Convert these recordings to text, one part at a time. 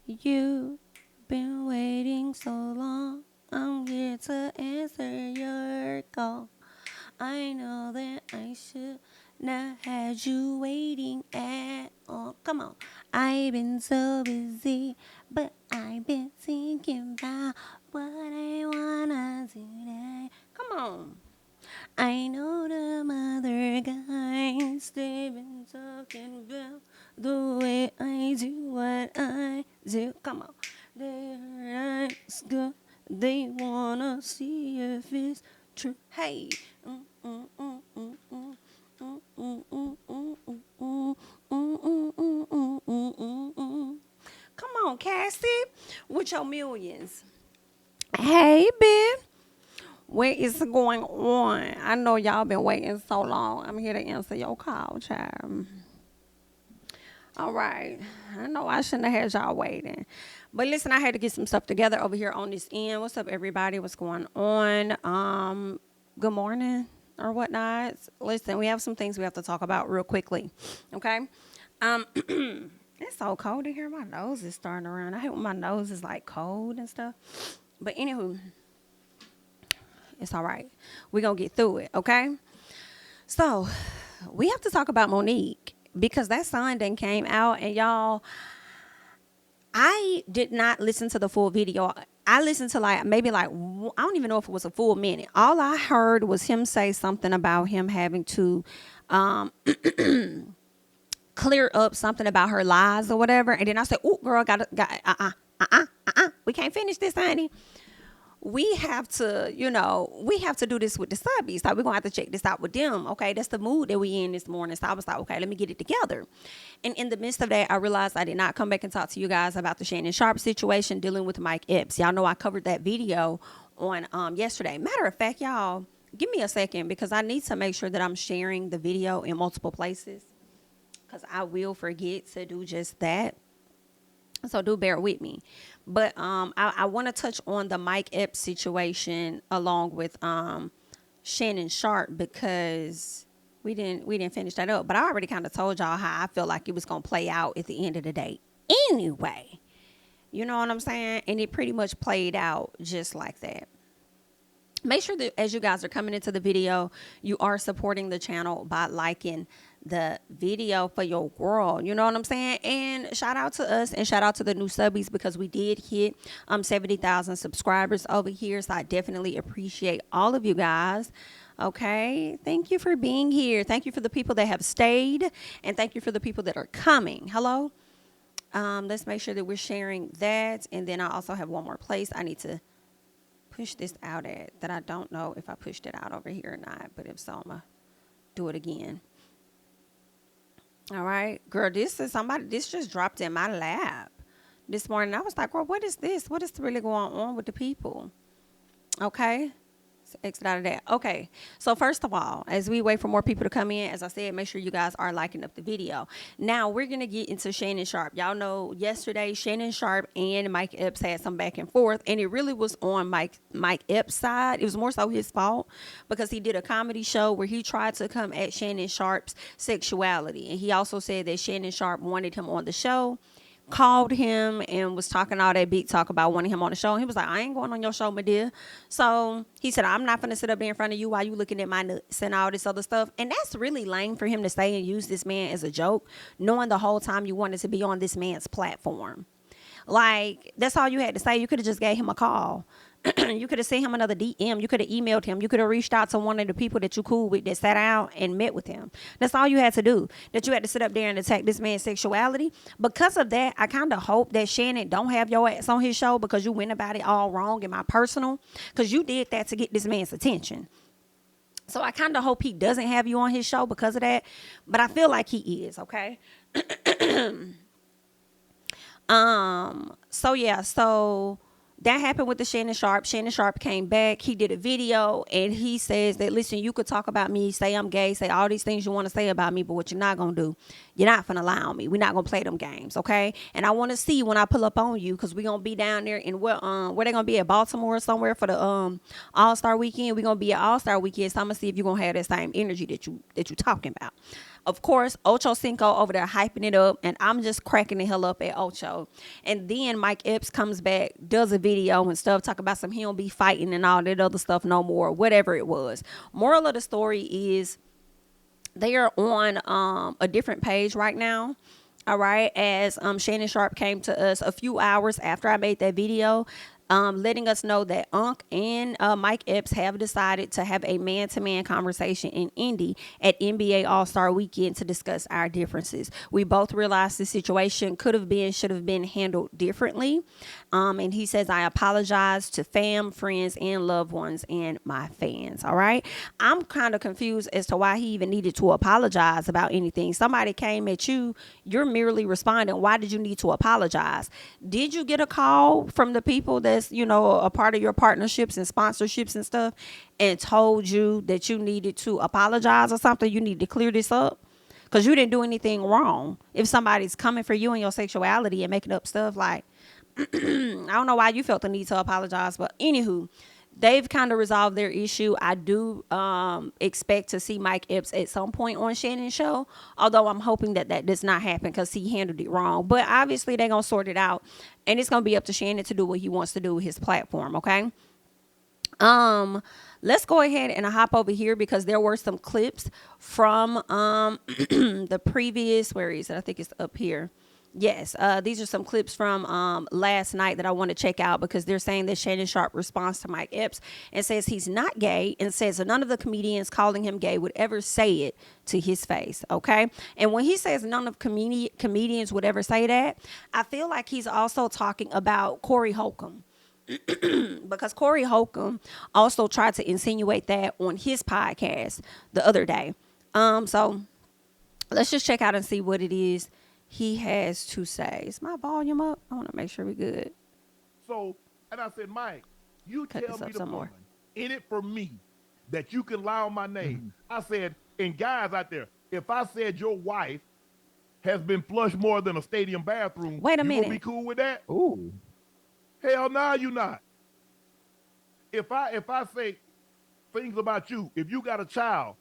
You've been waiting so long. I'm here to answer your call. I know that I should not had you waiting at all. Come on. I've been so busy, but I've been thinking about what I wanna do today. Come on. I know the mother guys, they've been talking about the way I do what I do. Come on. They're good. They wanna see if it's true. Hey. Mm, mm, mm, mm, mm. Mm, mm, mm, mm, mm, mm, mm, mm, mm, mm, mm, mm. Come on, Cassie, with your millions. Hey, babe. What is going on? I know y'all been waiting so long. I'm here to answer your call, child. All right. I know I shouldn't have had y'all waiting. But listen, I had to get some stuff together over here on this end. What's up, everybody? What's going on? Good morning or whatnot. Listen, we have some things we have to talk about real quickly. Okay. It's so cold in here. My nose is starting around. I hate when my nose is like cold and stuff. But anywho, it's all right. We're going to get through it, okay? So, we have to talk about Monique because that song then came out, and y'all, I did not listen to the full video. I listened to maybe I don't even know if it was a full minute. All I heard was him say something about him having to clear up something about her lies or whatever. And then I said, "Oh, girl, we can't finish this, honey. We have to, we have to do this with the subbies. Like, we're going to have to check this out with them. Okay, that's the mood that we in this morning. So I was like, okay, let me get it together. And in the midst of that, I realized I did not come back and talk to you guys about the Shannon Sharpe situation dealing with Mike Epps. Y'all know I covered that video on yesterday. Matter of fact, y'all, give me a second because I need to make sure that I'm sharing the video in multiple places because I will forget to do just that. So do bear with me. But I want to touch on the Mike Epps situation along with Shannon Sharpe because we didn't finish that up. But I already kind of told y'all how I felt like it was going to play out at the end of the day. Anyway, you know what I'm saying? And it pretty much played out just like that. Make sure that as you guys are coming into the video, you are supporting the channel by liking the video for your girl. You know what I'm saying? And shout out to us and shout out to the new subbies because we did hit 70,000 subscribers over here. So I definitely appreciate all of you guys. Okay. Thank you for being here. Thank you for the people that have stayed. And thank you for the people that are coming. Hello. Let's make sure that we're sharing that. And then I also have one more place I need to push this out at that I don't know if I pushed it out over here or not, but if so, I'm gonna do it again. All right, girl, this just dropped in my lap this morning. I was like, girl, what is this? What is really going on with the people? Okay. Exit out of that. Okay, so first of all, as we wait for more people to come in, as I said, make sure you guys are liking up the video. Now we're gonna get into Shannon Sharpe. Y'all know yesterday Shannon Sharpe and Mike Epps had some back and forth, and it really was on Mike Epps' side. It was more so his fault because he did a comedy show where he tried to come at Shannon Sharpe's sexuality, and he also said that Shannon Sharpe wanted him on the show, called him and was talking all that big talk about wanting him on the show. And he was like, I ain't going on your show, my dear. So he said, I'm not going to sit up there in front of you while you looking at my nuts and all this other stuff. And that's really lame for him to say and use this man as a joke, knowing the whole time you wanted to be on this man's platform. Like, that's all you had to say. You could have just gave him a call. You could have sent him another DM. You could have emailed him. You could have reached out to one of the people that you cool with that sat down and met with him. That's all you had to do. That you had to sit up there and attack this man's sexuality. Because of that, I kind of hope that Shannon don't have your ass on his show because you went about it all wrong in my personal. Because you did that to get this man's attention. So I kind of hope he doesn't have you on his show because of that. But I feel like he is, okay? So that happened with the Shannon Sharpe. Shannon Sharpe came back. He did a video and he says that, listen, you could talk about me, say I'm gay, say all these things you want to say about me, but what you're not going to do, you're not going to lie on me. We're not going to play them games, okay? And I want to see when I pull up on you because we're going to be down there in where they going to be at Baltimore or somewhere for the All-Star Weekend. We're going to be at All-Star Weekend, so I'm going to see if you're going to have that same energy that you talking about. Of course, Ocho Cinco over there hyping it up, and I'm just cracking the hell up at Ocho. And then Mike Epps comes back, does a video and stuff, talk about some he don't be fighting and all that other stuff no more, whatever it was. Moral of the story is they are on a different page right now. All right, as Shannon Sharpe came to us a few hours after I made that video, letting us know that Unc and Mike Epps have decided to have a man-to-man conversation in Indy at NBA All-Star Weekend to discuss our differences. We both realized the situation should have been handled differently. And he says, I apologize to fam, friends, and loved ones and my fans. All right. I'm kind of confused as to why he even needed to apologize about anything. Somebody came at you. You're merely responding. Why did you need to apologize? Did you get a call from the people that's, a part of your partnerships and sponsorships and stuff and told you that you needed to apologize or something? You need to clear this up because you didn't do anything wrong. If somebody's coming for you and your sexuality and making up stuff like, I don't know why you felt the need to apologize, but anywho, they've kind of resolved their issue. I do expect to see Mike Epps at some point on Shannon's show, although I'm hoping that does not happen because he handled it wrong. But obviously, they're going to sort it out, and it's going to be up to Shannon to do what he wants to do with his platform, okay? Let's go ahead and hop over here because there were some clips from the previous, where is it? I think it's up here. Yes, these are some clips from last night that I want to check out because they're saying that Shannon Sharpe responds to Mike Epps and says he's not gay and says that none of the comedians calling him gay would ever say it to his face, okay? And when he says none of comedians would ever say that, I feel like he's also talking about Corey Holcomb. Because Corey Holcomb also tried to insinuate that on his podcast the other day. So let's just check out and see what it is he has to say. Is my volume up? I want to make sure we're good. So, and I said, Mike, you tell me the woman in it for me that you can lie on my name. I said, and guys out there, if I said your wife has been flushed more than a stadium bathroom, wait a minute, you gonna be cool with that? Ooh. Hell no, you not. If I say things about you, if you got a child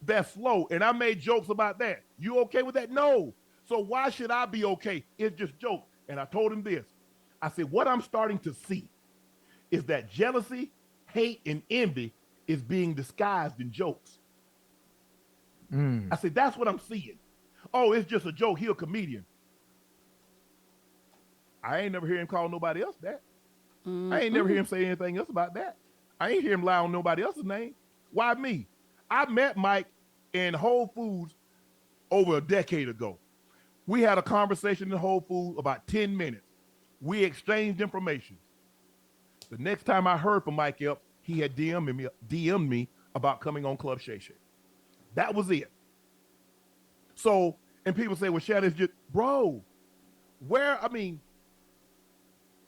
that's slow, and I made jokes about that, you okay with that? No. So why should I be okay? It's just joke. And I told him this. I said, what I'm starting to see is that jealousy, hate, and envy is being disguised in jokes. I said, that's what I'm seeing. Oh, it's just a joke. He a comedian. I ain't never hear him call nobody else that. I ain't never hear him say anything else about that. I ain't hear him lie on nobody else's name. Why me? I met Mike in Whole Foods over a decade ago. We had a conversation in Whole Foods about 10 minutes. We exchanged information. The next time I heard from Mike Epps, he had DM'd me about coming on Club Shay Shay. That was it. So, and people say, well, Shannon's just, bro,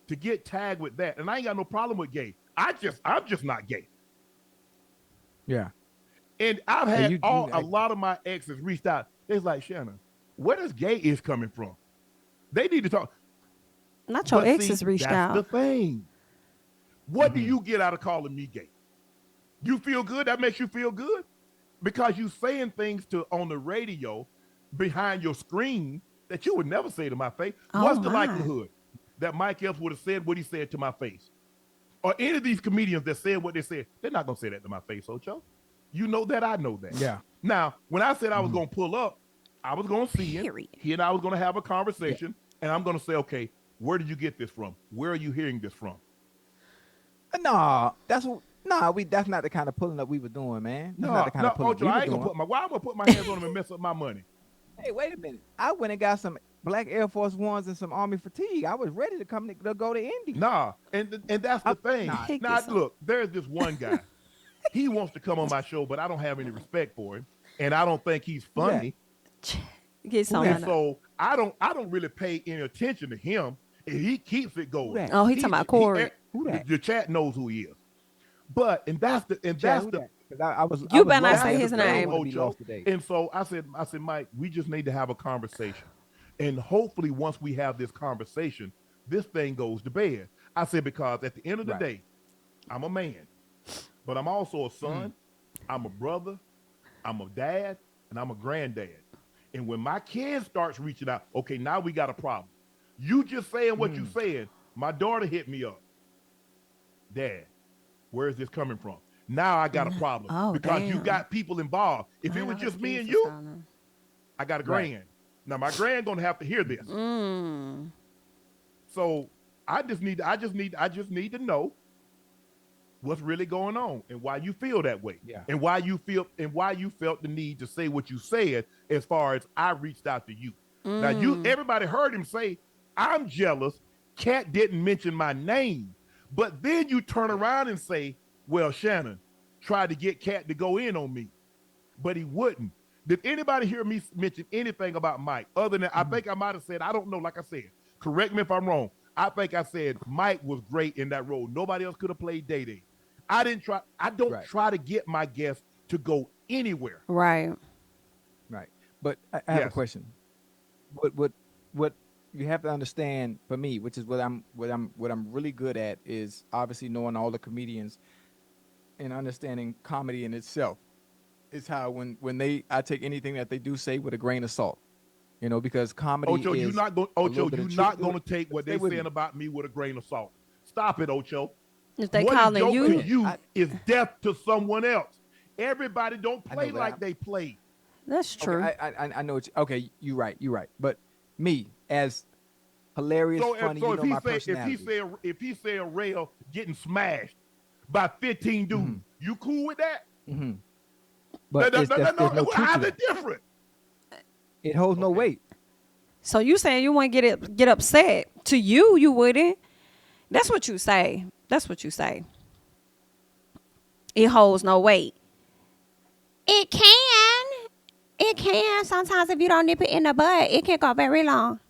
to get tagged with that, and I ain't got no problem with gay. I'm just not gay. Yeah. And I've had a lot of my exes reached out. They're like, Shannon, where does gay is coming from? They need to talk. Not your exes reached out. That's the thing. What do you get out of calling me gay? You feel good? That makes you feel good? Because you saying things on the radio behind your screen that you would never say to my face. What's the likelihood that Mike Epps would have said what he said to my face? Or any of these comedians that said what they said, they're not going to say that to my face, Ocho. You know that, I know that. Yeah. Now, when I said I was going to pull up, I was going to see him. He and I was going to have a conversation, and I'm going to say, okay, where did you get this from? Where are you hearing this from? That's not the kind of pulling up we were doing, man. That's not the kind of pulling Ocho, I ain't going to why am I going to put my hands on him and mess up my money? Hey, wait a minute. I went and got some black Air Force Ones and some Army fatigue. I was ready to go to Indy. Nah, and that's the thing. Now, look, there's this one guy. He wants to come on my show, but I don't have any respect for him, and I don't think he's funny. And so I don't really pay any attention to him. And he keeps it going. Oh, he's talking about Corey. The chat knows who he is. But you better not say his name. And so I said, Mike, we just need to have a conversation. And hopefully once we have this conversation, this thing goes to bed. I said, because at the end of the day, I'm a man, but I'm also a son. I'm a brother. I'm a dad. and I'm a granddad. And when my kid starts reaching out, okay, now we got a problem. You just saying what you saying. My daughter hit me up. Dad, where is this coming from? Now I got a problem because you got people involved. If it was just me and you, I got a grand. Right. Now my grand gonna have to hear this. So I just need to know what's really going on and why you feel that way. Yeah. And why you felt the need to say what you said as far as I reached out to you. Now everybody heard him say, I'm jealous. Cat didn't mention my name. But then you turn around and say, well, Shannon tried to get Cat to go in on me, but he wouldn't. Did anybody hear me mention anything about Mike other than I think I might have said, I don't know, like I said, correct me if I'm wrong. I think I said Mike was great in that role. Nobody else could have played Day-Day. I don't try to get my guests to go anywhere. Right. Right. But I have a question. What you have to understand for me, which is what I'm really good at, is obviously knowing all the comedians and understanding comedy in itself. Is how when I take anything that they do say with a grain of salt. You know, because comedy Ocho, is you're not going to take what they're saying about me with a grain of salt. Stop it, Ocho. If they what calling is you, to you is death to someone else. Everybody don't play like they play. That's true. Okay, I know. Okay, you're right. But me, as hilarious, funny, so you know my personality. If he say a rail getting smashed by 15 dudes, you cool with that? Mm-hmm. But there's no truth how's to it different? It holds no weight. So you saying you wouldn't get upset? To you wouldn't. That's what you say. It holds no weight. It can. Sometimes if you don't nip it in the bud, it can go very long.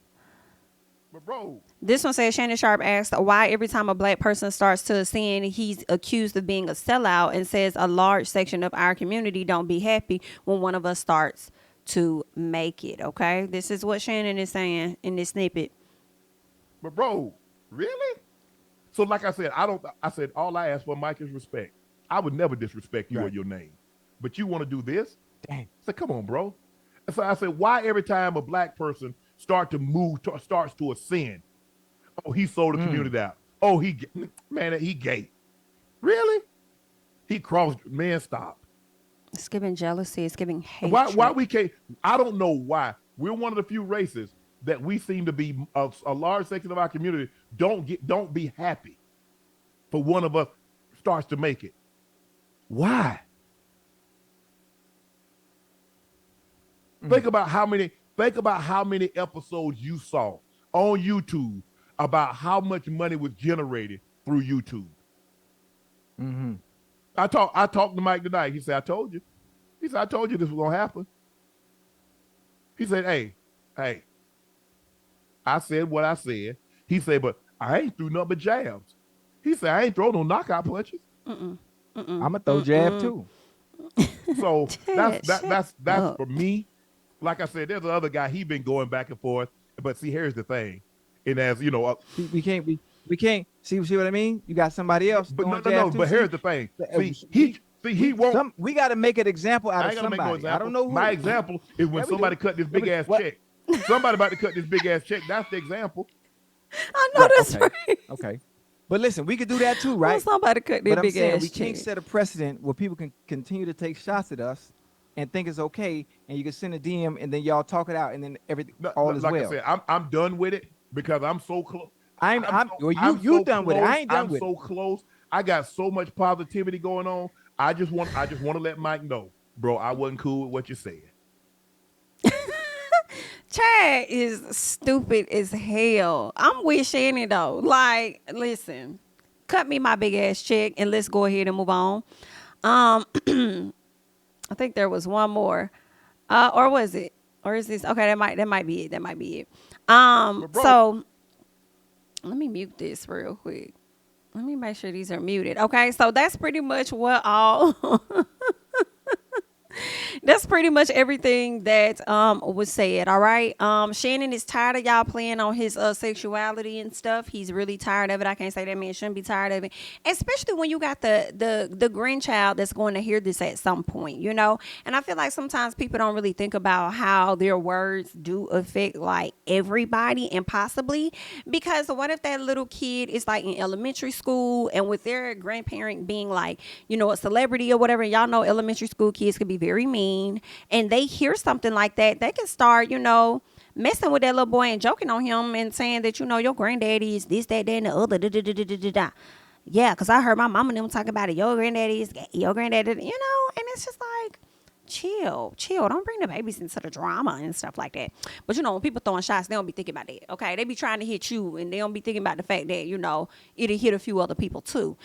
But bro, this one says Shannon Sharpe asked why every time a black person starts to sin, he's accused of being a sellout, and says a large section of our community don't be happy when one of us starts to make it. Okay, this is what Shannon is saying in this snippet. But bro, really? So like I said, I said all I ask for, Mike, is respect. I would never disrespect you or your name. But you want to do this? Dang. I said, come on, bro. So I said, why every time a black person starts to ascend? Oh, he sold the community out. Oh, he gay. Really? He crossed. Man, stop. It's giving jealousy. It's giving hate. Why we can't? I don't know why. We're one of the few races that we seem to be a large section of our community don't be happy for one of us starts to make it. Why? Think about how many episodes you saw on YouTube about how much money was generated through YouTube. Mm-hmm. I talked to Mike tonight. He said, I told you. He said, I told you this was gonna happen. He said, hey, I said what I said. He said, but I ain't threw nothing but jabs. He said, I ain't throw no knockout punches. I'm gonna throw jab too. So that's for me. Like I said, there's another guy. He been going back and forth. But see, here's the thing. And as you know, we can't see what I mean. You got somebody else. But no. But here's the thing. He won't. We got to make an example out of somebody. Make no example. I don't know who. My example is when somebody cut this big ass check. Somebody about to cut this big ass check. That's the example. I know that's right. Okay. But listen, we could do that too, right? Well, somebody cut their big ass check. We can't set a precedent where people can continue to take shots at us and think it's okay, and you can send a DM and then y'all talk it out, and then everything all is well. Like I said, I'm done with it because I'm so close. You done with it. I ain't done with it. I'm so close. I got so much positivity going on. I just want to let Mike know, bro, I wasn't cool with what you said. Chad is stupid as hell. I'm with Shannon though. Like, listen, cut me my big ass check and let's go ahead and move on. I think there was one more. Or was it? Or is this? Okay, that might be it. So let me mute this real quick. Let me make sure these are muted. Okay, so that's pretty much what all That's pretty much everything that was said. All right. Shannon is tired of y'all playing on his sexuality and stuff. He's really tired of it. I can't say that man shouldn't be tired of it, especially when you got the grandchild that's going to hear this at some point, you know. And I feel like sometimes people don't really think about how their words do affect like everybody, and possibly because what if that little kid is like in elementary school and with their grandparent being like, you know, a celebrity or whatever. Y'all know elementary school kids can be very mean, and they hear something like that, they can start, you know, messing with that little boy and joking on him and saying that, you know, your granddaddy is this, that, and the other. Da, da, da, da, da, da, da. Yeah, because I heard my mom and them talking about it. Your granddaddy is gay. Your granddaddy, you know, and it's just like, chill. Don't bring the babies into the drama and stuff like that. But you know, when people throwing shots, they don't be thinking about that. Okay, they be trying to hit you, and they don't be thinking about the fact that, you know, it'll hit a few other people too.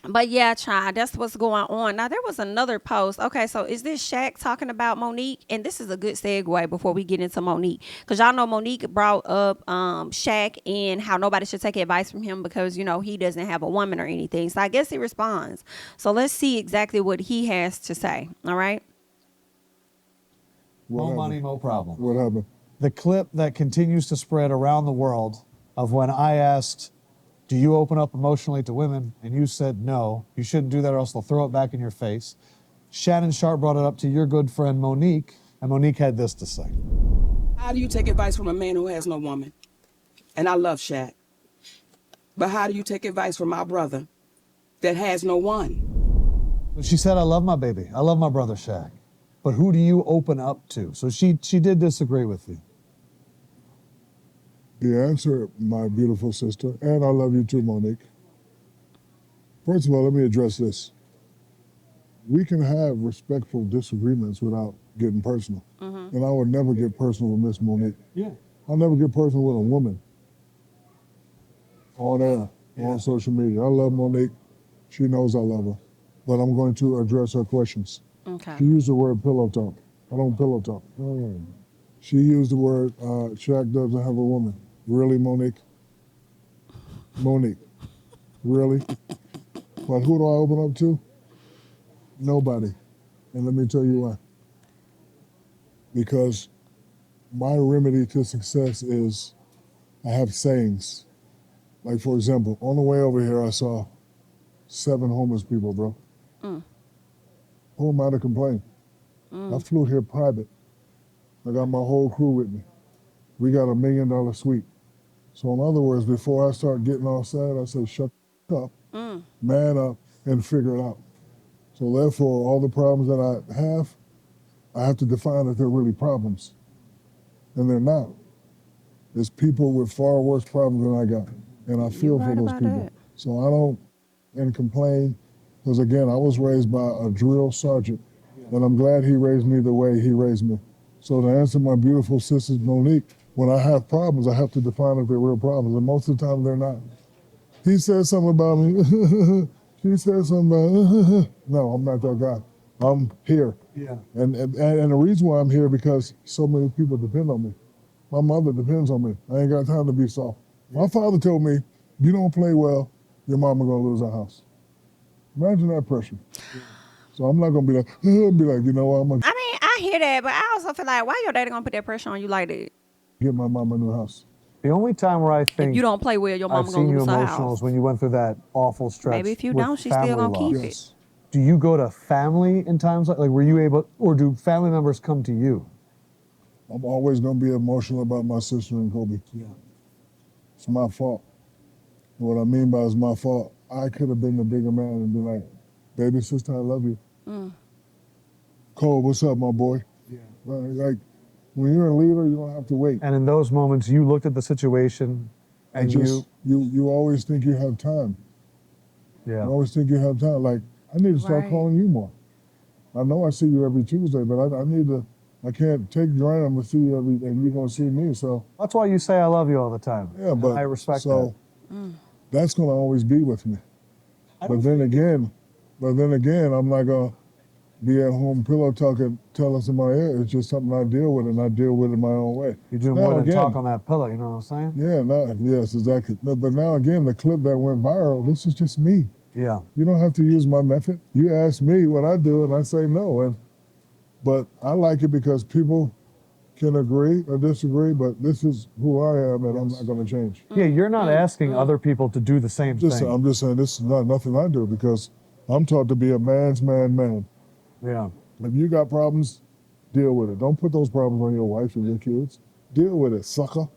But yeah, child, that's what's going on. Now, there was another post. Okay, so is this Shaq talking about Monique? And this is a good segue before we get into Monique. Because y'all know Monique brought up Shaq and how nobody should take advice from him because, you know, he doesn't have a woman or anything. So I guess he responds. So let's see exactly what he has to say. All right? No money, no problem. What happened? The clip that continues to spread around the world of when I asked, do you open up emotionally to women? And you said no, you shouldn't do that or else they'll throw it back in your face. Shannon Sharpe brought it up to your good friend Monique, and Monique had this to say. How do you take advice from a man who has no woman? And I love Shaq. But how do you take advice from my brother that has no one? She said, I love my baby. I love my brother Shaq. But who do you open up to? So she did disagree with you. The answer, my beautiful sister, and I love you too, Monique. First of all, let me address this. We can have respectful disagreements without getting personal. And I would never get personal with Miss Monique. Yeah. I'll never get personal with a woman on air, on social media. I love Monique. She knows I love her. But I'm going to address her questions. Okay. She used the word pillow talk. I don't pillow talk. She used the word Shaq doesn't have a woman. Really, Monique? Monique, really? But who do I open up to? Nobody. And let me tell you why. Because my remedy to success is I have sayings. Like, for example, on the way over here, I saw 7 homeless people, bro. Who am I to complain? I flew here private. I got my whole crew with me. We got $1 million suite. So in other words, before I start getting all sad, I say, shut up, man up, and figure it out. So therefore, all the problems that I have to define that they're really problems. And they're not. There's people with far worse problems than I got. And I feel for those people. That. So I don't complain, because again, I was raised by a drill sergeant, and I'm glad he raised me the way he raised me. So to answer my beautiful sister Monique, when I have problems, I have to define if they're real problems, and most of the time they're not. He said something about me. She said something about no, I'm not that guy. I'm here. Yeah. And the reason why I'm here because so many people depend on me. My mother depends on me. I ain't got time to be soft. My father told me, if you don't play well, your mama gonna lose her house. Imagine that pressure. Yeah. So I'm not gonna be like, you know what, I'm gonna I mean, I hear that, but I also feel like, why your daddy gonna put that pressure on you like that? get my mama a new house. The only time where I think If you don't play well, your mama I've gonna seen you lose her emotional house. is when you went through that awful stretch. Maybe if you with don't, she's still family gonna keep loss. it. Yes. Do you go to family in times like were you able, or do family members come to you? I'm always gonna be emotional about my sister and Kobe. Yeah. It's my fault. And what I mean by it's my fault, I could have been the bigger man and be like, baby sister, I love you. Cole, what's up, my boy? Yeah. Like, when you're a leader, you don't have to wait. And in those moments, you looked at the situation and you always think you have time. yeah. You always think you have time. Like, I need to start Right. calling you more. I know I see you every Tuesday, but I can't take granted I'm gonna see you and you're gonna see me. So That's why you say I love you all the time. yeah, And but I respect so that. that's gonna always be with me. But then again, I'm not gonna be at home pillow talking, telling somebody, yeah, it's just something I deal with, and I deal with it my own way. You do Now more than again- talk on that pillow, you know what I'm saying? Yeah, yes, exactly. But now again, the clip that went viral, this is just me. Yeah. You don't have to use my method. You ask me what I do, and I say no. But I like it because people can agree or disagree, but this is who I am, and I'm not going to change. Yeah, you're not asking other people to do the same thing. I'm just saying this is not nothing I do because I'm taught to be a man's man. Yeah. If you got problems, deal with it. Don't put those problems on your wife and your kids. Deal with it, sucker.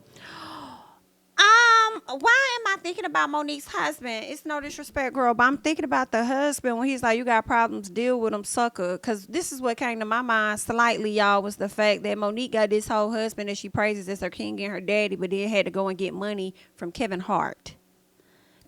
Why am I thinking about Monique's husband? It's no disrespect, girl, but I'm thinking about the husband when he's like, you got problems, deal with them, sucker. Because this is what came to my mind slightly, y'all, was the fact that Monique got this whole husband that she praises as her king and her daddy, but then had to go and get money from Kevin Hart.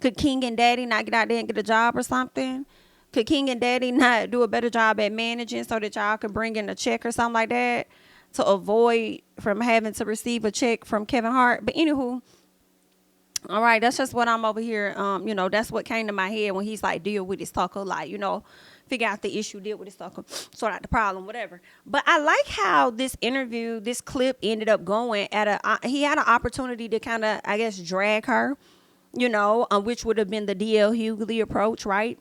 Could King and Daddy not get out there and get a job or something? Could King and Daddy not do a better job at managing so that y'all could bring in a check or something like that to avoid from having to receive a check from Kevin Hart? But anywho, all right, that's just what I'm over here. That's what came to my head when he's like, deal with it, sucker. Like, figure out the issue, deal with it, sucker, sort out the problem, whatever. But I like how this interview, this clip ended up going he had an opportunity to kind of, I guess, drag her, which would have been the DL Hughley approach, right?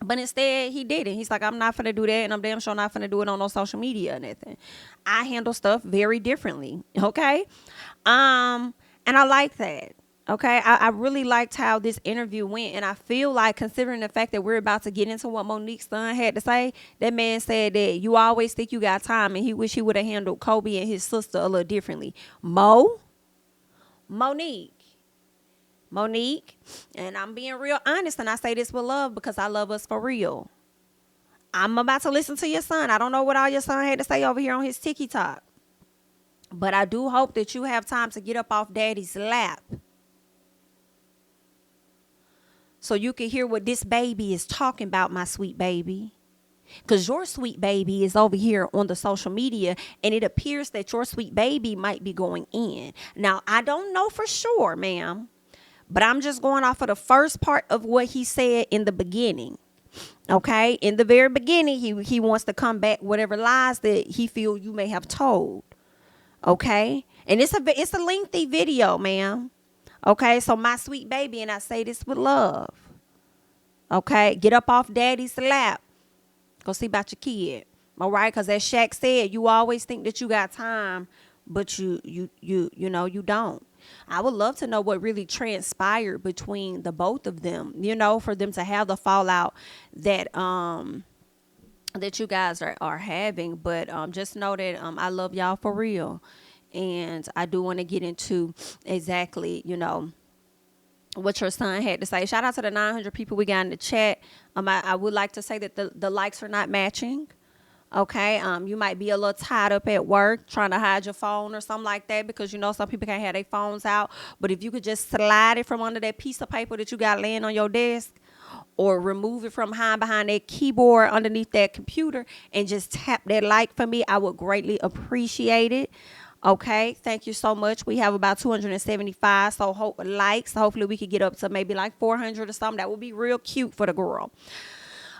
But instead, he didn't. He's like, I'm not finna do that, and I'm damn sure not finna do it on no social media or nothing. I handle stuff very differently, okay? And I like that. Okay, I really liked how this interview went, and I feel like, considering the fact that we're about to get into what Monique's son had to say, that man said that you always think you got time, and he wish he would have handled Kobe and his sister a little differently. Monique, and I'm being real honest, and I say this with love because I love us for real. I'm about to listen to your son. I don't know what all your son had to say over here on his TikTok, but I do hope that you have time to get up off daddy's lap so you can hear what this baby is talking about, my sweet baby. Because your sweet baby is over here on the social media, and it appears that your sweet baby might be going in. Now, I don't know for sure, ma'am, but I'm just going off of the first part of what he said in the beginning. Okay? In the very beginning, he wants to combat whatever lies that he feel you may have told. Okay? And it's a lengthy video, ma'am. Okay, so my sweet baby, and I say this with love. Okay, get up off daddy's lap. Go see about your kid. All right, because as Shaq said, you always think that you got time, but you don't. I would love to know what really transpired between the both of them, for them to have the fallout that that you guys are having. But just know that I love y'all for real. And I do want to get into exactly, what your son had to say. Shout out to the 900 people we got in the chat. I would like to say that the likes are not matching. Okay. You might be a little tied up at work trying to hide your phone or something like that, because some people can't have their phones out. But if you could just slide it from under that piece of paper that you got laying on your desk, or remove it from behind that keyboard underneath that computer and just tap that like for me, I would greatly appreciate it. Okay, thank you so much. We have about 275 likes. Hopefully we could get up to maybe like 400 or something. That would be real cute for the girl.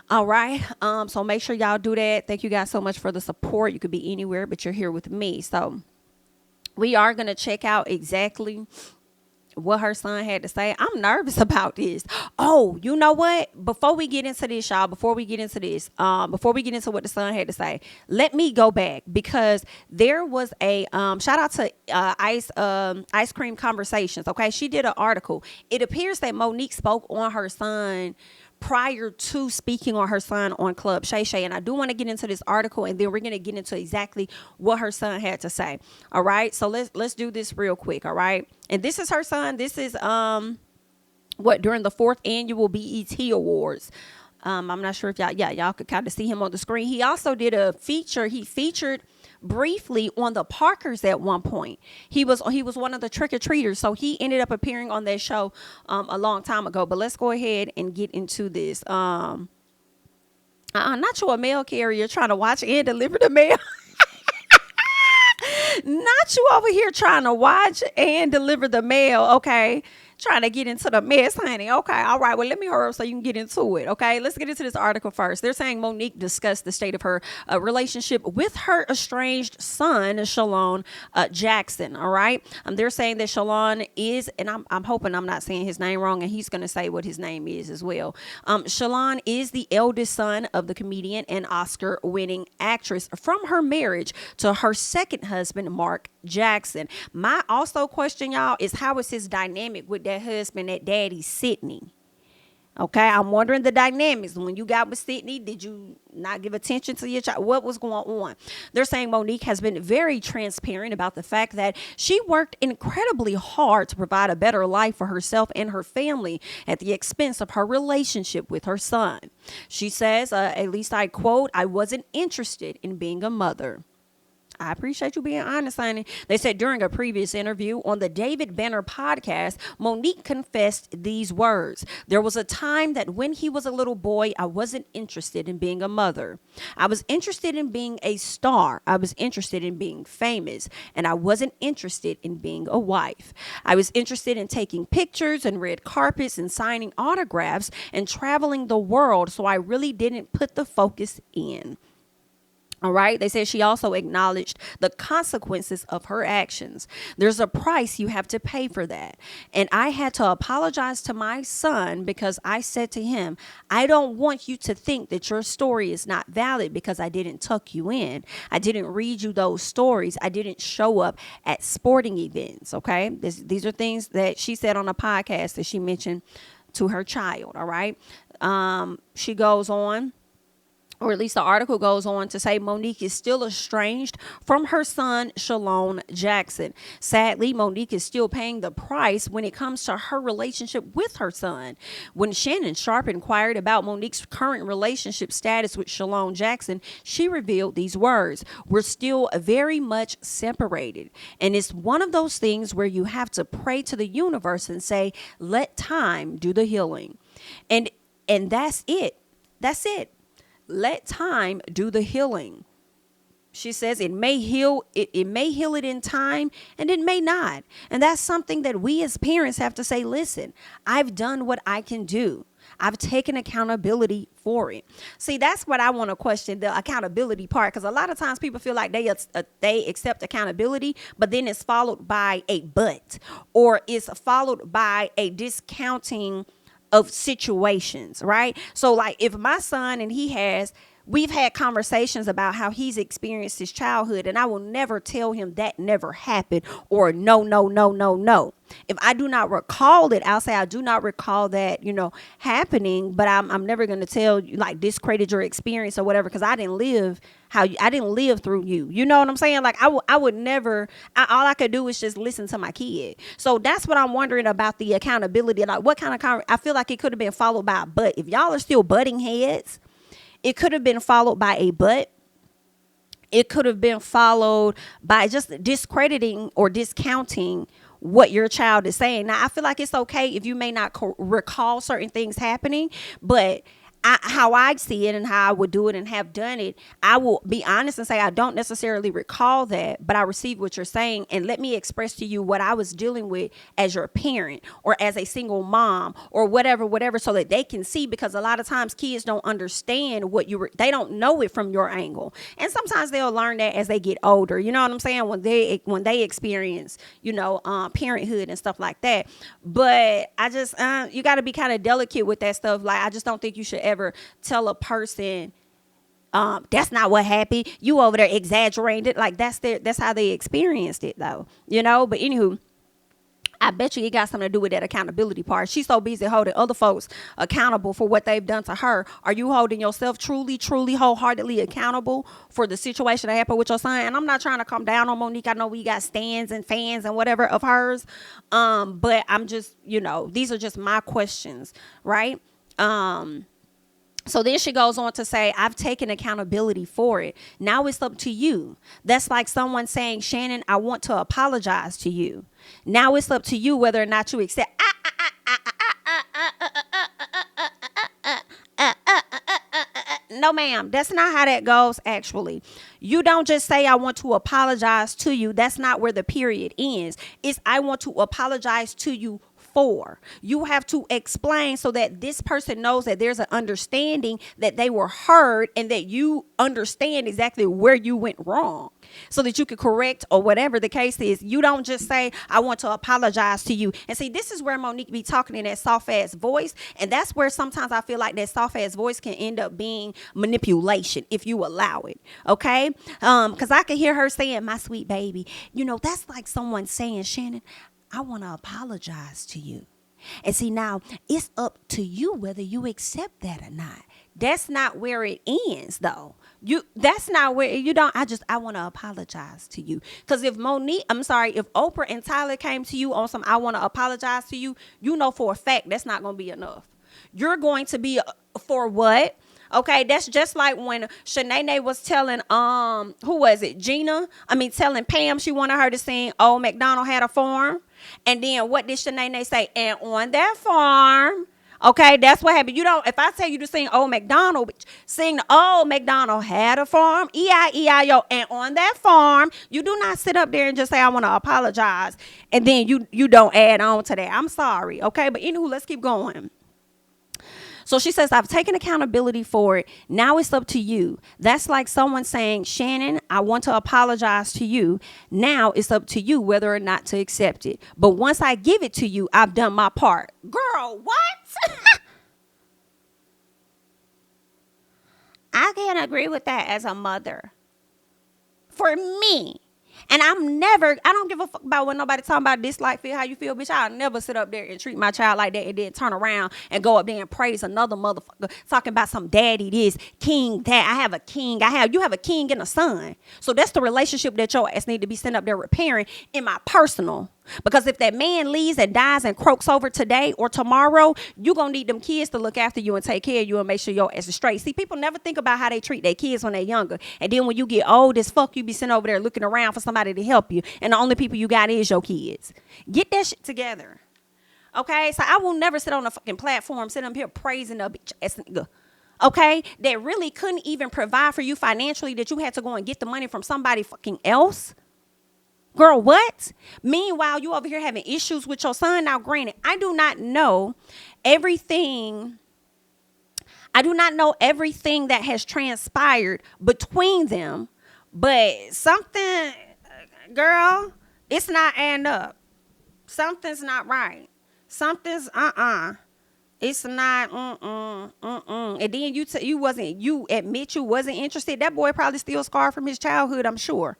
All right. So make sure y'all do that. Thank you guys so much for the support. You could be anywhere, but you're here with me. So we are going to check out exactly what her son had to say. I'm nervous about this. Oh, you know what? Before we get into this, y'all, before we get into what the son had to say, let me go back, because there was a shout out to Ice Cream Conversations. Okay, she did an article. It appears that Monique spoke on her son prior to speaking on her son on Club Shay Shay. And I do want to get into this article, and then we're going to get into exactly what her son had to say. All right. So let's do this real quick. All right. And this is her son. This is during the 4th annual BET Awards. I'm not sure if y'all could kind of see him on the screen. He also did a feature. He featured briefly on the Parkers at one point. He was one of the trick-or-treaters, so he ended up appearing on that show a long time ago. But let's go ahead and get into this. Not you a mail carrier trying to watch and deliver the mail. Not you over here trying to watch and deliver the mail. Okay, Trying to get into the mess, honey. Okay, all right. Well, let me hurry up so you can get into it. Okay, let's get into this article first. They're saying Monique discussed the state of her relationship with her estranged son, Shalon Jackson. All right, they're saying that Shalon is, and I'm hoping I'm not saying his name wrong, and he's going to say what his name is as well. Shalon is the eldest son of the comedian and Oscar-winning actress from her marriage to her second husband, Mark Jackson. My also question, y'all, is how is his dynamic with that husband, that daddy Sydney? Okay, I'm wondering the dynamics. When you got with Sydney, did you not give attention to your child? What was going on? They're saying Monique has been very transparent about the fact that she worked incredibly hard to provide a better life for herself and her family at the expense of her relationship with her son. She says, at least I quote, "I wasn't interested in being a mother." I appreciate you being honest, honey. They said during a previous interview on the David Banner podcast, Monique confessed these words. "There was a time that when he was a little boy, I wasn't interested in being a mother. I was interested in being a star. I was interested in being famous, and I wasn't interested in being a wife. I was interested in taking pictures and red carpets and signing autographs and traveling the world, so I really didn't put the focus in." All right. They said she also acknowledged the consequences of her actions. "There's a price you have to pay for that. And I had to apologize to my son because I said to him, I don't want you to think that your story is not valid because I didn't tuck you in. I didn't read you those stories. I didn't show up at sporting events." Okay. These are things that she said on a podcast that she mentioned to her child. All right. She goes on, or at least the article goes on to say Monique is still estranged from her son, Shalon Jackson. Sadly, Monique is still paying the price when it comes to her relationship with her son. When Shannon Sharpe inquired about Monique's current relationship status with Shalon Jackson, she revealed these words: "We're still very much separated. And it's one of those things where you have to pray to the universe and say, let time do the healing." And that's it. That's it. Let time do the healing. She says it may heal it in time, and it may not. And that's something that we as parents have to say, listen, I've done what I can do. I've taken accountability for it. See, that's what I want to question, the accountability part, because a lot of times people feel like they accept accountability, but then it's followed by a but, or it's followed by a discounting of situations, right? So like if my son and we've had conversations about how he's experienced his childhood, and I will never tell him that never happened, or no. If I do not recall it, I'll say I do not recall that, happening, but I'm never going to tell you, like, discredit your experience or whatever, because I didn't live through you. You know what I'm saying? Like I would never, all I could do is just listen to my kid. So that's what I'm wondering about the accountability. Like what kind of, I feel like it could have been followed by a but. If y'all are still butting heads, it could have been followed by a but. It could have been followed by just discrediting or discounting what your child is saying. Now, I feel like it's okay if you may not recall certain things happening, but how I see it and how I would do it and have done it, I will be honest and say I don't necessarily recall that, but I receive what you're saying, and let me express to you what I was dealing with as your parent or as a single mom or whatever, so that they can see, because a lot of times kids don't understand they don't know it from your angle, and sometimes they'll learn that as they get older. You know what I'm saying? When they experience, parenthood and stuff like that. But I just you got to be kind of delicate with that stuff. Like I just don't think you should ever tell a person that's not what happened, you over there exaggerating it. Like that's how they experienced it though, but anywho, I bet you it got something to do with that accountability part. She's so busy holding other folks accountable for what they've done to her. Are you holding yourself truly wholeheartedly accountable for the situation that happened with your son? And I'm not trying to come down on Monique. I know we got stands and fans and whatever of hers, but I'm just, these are just my questions, right? So then she goes on to say, I've taken accountability for it. Now it's up to you. That's like someone saying, Shannon, I want to apologize to you. Now it's up to you whether or not you accept. No, ma'am. That's not how that goes, actually. You don't just say, I want to apologize to you. That's not where the period ends. It's I want to apologize to you for. You have to explain so that this person knows that there's an understanding that they were heard and that you understand exactly where you went wrong so that you can correct or whatever the case is. You don't just say, I want to apologize to you. And see, this is where Monique be talking in that soft ass voice. And that's where sometimes I feel like that soft ass voice can end up being manipulation if you allow it. Okay. Because I can hear her saying, my sweet baby, that's like someone saying, Shannon, I want to apologize to you. And see, now it's up to you whether you accept that or not. That's not where it ends, though. That's not where I want to apologize to you. Because if Oprah and Tyler came to you on some, I want to apologize to you, for a fact that's not going to be enough. You're going to be for what? Okay, that's just like when Shanae was telling who was it? Telling Pam she wanted her to sing Old MacDonald Had a Farm. And then what did Shanae say? And on that farm, okay, that's what happened. If I tell you to sing Old MacDonald, sing the Old MacDonald Had a Farm, E-I-E-I-O, and on that farm, you do not sit up there and just say, I want to apologize. And then you don't add on to that. I'm sorry, okay? But anywho, let's keep going. So she says, I've taken accountability for it. Now it's up to you. That's like someone saying, Shannon, I want to apologize to you. Now it's up to you whether or not to accept it. But once I give it to you, I've done my part. Girl, what? I can't agree with that as a mother. For me. And I don't give a fuck about what nobody talking about dislike, feel how you feel, bitch. I'll never sit up there and treat my child like that and then turn around and go up there and praise another motherfucker talking about some daddy this, king that. I have a king. You have a king and a son. So that's the relationship that your ass need to be sitting up there repairing in my personal. Because if that man leaves and dies and croaks over today or tomorrow, you going to need them kids to look after you and take care of you and make sure your ass is straight. See, people never think about how they treat their kids when they're younger. And then when you get old as fuck, you be sitting over there looking around for somebody to help you. And the only people you got is your kids. Get that shit together. Okay? So I will never sit on a fucking platform, sit up here praising a bitch ass nigga. Okay? That really couldn't even provide for you financially, that you had to go and get the money from somebody fucking else. Girl, what? Meanwhile, you over here having issues with your son. Now, granted, I do not know everything that has transpired between them, but something, girl, it's not adding up. Something's not right. Something's, It's not, And then you admit you wasn't interested. That boy probably still scarred from his childhood, I'm sure.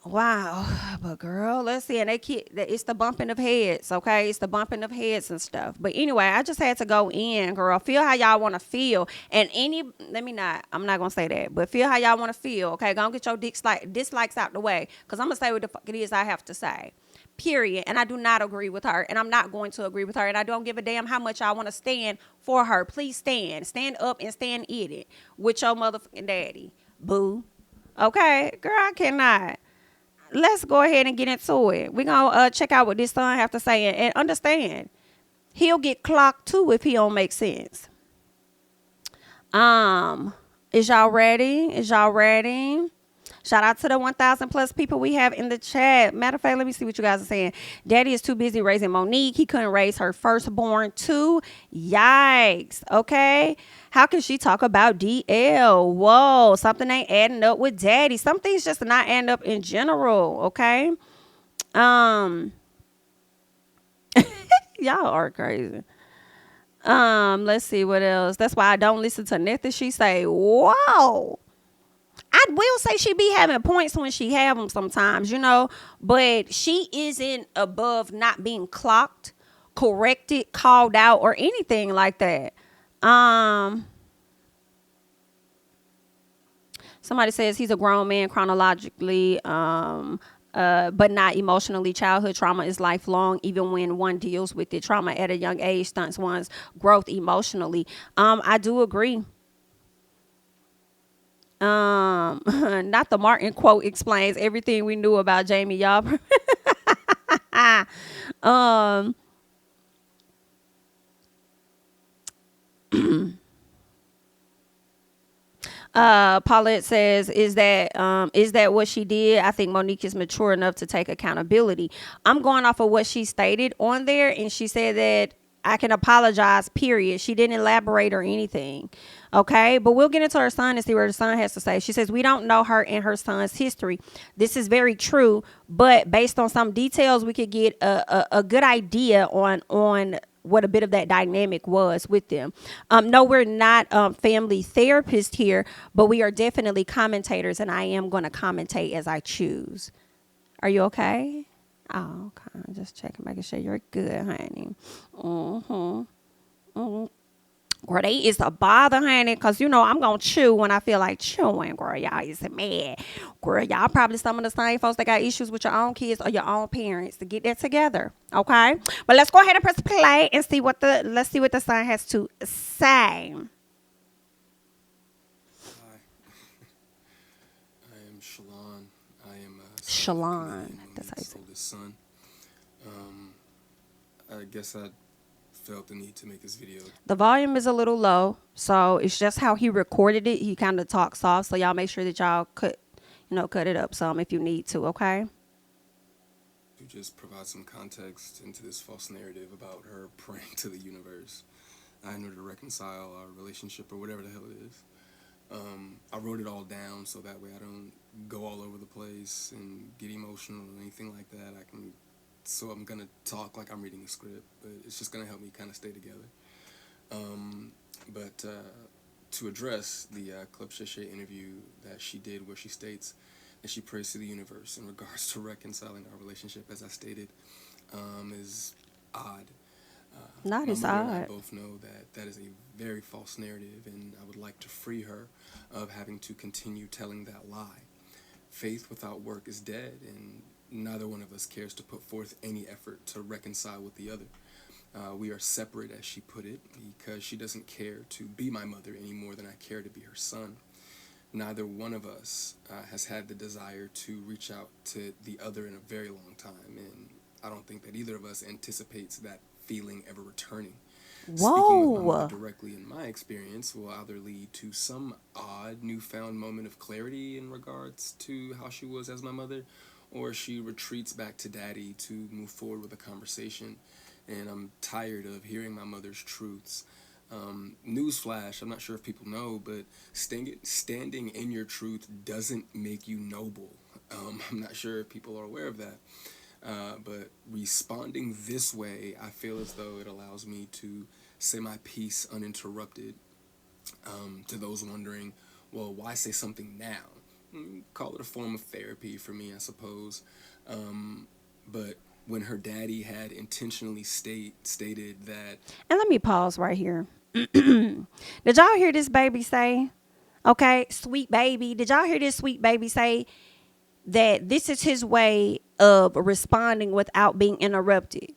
Wow, but girl, let's see, and it's the bumping of heads, okay? It's the bumping of heads and stuff. But anyway, I just had to go in, girl. Feel how y'all want to feel, and I'm not gonna say that, but feel how y'all want to feel, okay? Go get your dislikes out the way, cause I'm gonna say what the fuck it is I have to say. Period. And I do not agree with her, and I'm not going to agree with her, and I don't give a damn how much I want to stand for her. Please stand up and stand in it with your motherfucking daddy, boo. Okay, girl, I cannot. Let's go ahead and get into it. We're going to check out what this son have to say and understand. He'll get clocked too if he don't make sense. Is y'all ready? Shout out to the 1,000 plus people we have in the chat. Matter of fact, let me see what you guys are saying. Daddy is too busy raising Monique. He couldn't raise her firstborn too. Yikes. Okay. How can she talk about DL? Whoa. Something ain't adding up with daddy. Some things just not adding up in general. Okay. Y'all are crazy. Let's see what else. That's why I don't listen to nothing she say. Whoa. I will say she be having points when she have them sometimes, but she isn't above not being clocked, corrected, called out, or anything like that. Somebody says he's a grown man chronologically, but not emotionally. Childhood trauma is lifelong, even when one deals with it. Trauma at a young age stunts one's growth emotionally. I do agree. Not the Martin quote explains everything we knew about Jamie, y'all. Paulette says, is that what she did? I think Monique is mature enough to take accountability. I'm going off of what she stated on there, and she said that I can apologize, period. She didn't elaborate or anything. Okay, but we'll get into her son and see what her son has to say. She says, we don't know her and her son's history. This is very true, but based on some details, we could get a good idea on what a bit of that dynamic was with them. No, we're not family therapists here, but we are definitely commentators, and I am going to commentate as I choose. Are you okay? Oh, okay. Just checking, making sure you're good, honey. Girl, they is a bother, honey, because, you know, I'm going to chew when I feel like chewing, girl. Y'all is mad. Girl, y'all probably some of the same folks that got issues with your own kids or your own parents to get that together, okay? But let's go ahead and press play and let's see what the son has to say. Hi. I am Shalon. I am Shalon. That's how you say it. Oldest son. I guess I felt the need to make this video. The volume is a little low, so it's just how he recorded it. He kind of talks soft, so y'all make sure that y'all cut it up some if you need to, okay? To just provide some context into this false narrative about her praying to the universe. I know to reconcile our relationship or whatever the hell it is. I wrote it all down so that way I don't go all over the place and get emotional or anything like that. So I'm gonna talk like I'm reading a script, but it's just gonna help me kind of stay together. But to address the Club Shay interview that she did, where she states that she prays to the universe in regards to reconciling our relationship, as I stated, is odd. Not as my mother and I odd. both know that that is a very false narrative, and I would like to free her of having to continue telling that lie. Faith without work is dead, and neither one of us cares to put forth any effort to reconcile with the other. We are separate, as she put it, because she doesn't care to be my mother any more than I care to be her son. Neither one of us has had the desire to reach out to the other in a very long time, and I don't think that either of us anticipates that feeling ever returning. Speaking with my mother directly, in my experience, will either lead to some odd newfound moment of clarity in regards to how she was as my mother, or she retreats back to daddy to move forward with a conversation. And I'm tired of hearing my mother's truths. Newsflash, I'm not sure if people know, but standing in your truth doesn't make you noble. I'm not sure if people are aware of that. But responding this way, I feel as though it allows me to say my piece uninterrupted. To those wondering, well, why say something now? Call it a form of therapy for me, I suppose. But when her daddy had intentionally stated that... And let me pause right here. Did y'all hear this baby say, okay, sweet baby, did y'all hear this sweet baby say that this is his way of responding without being interrupted?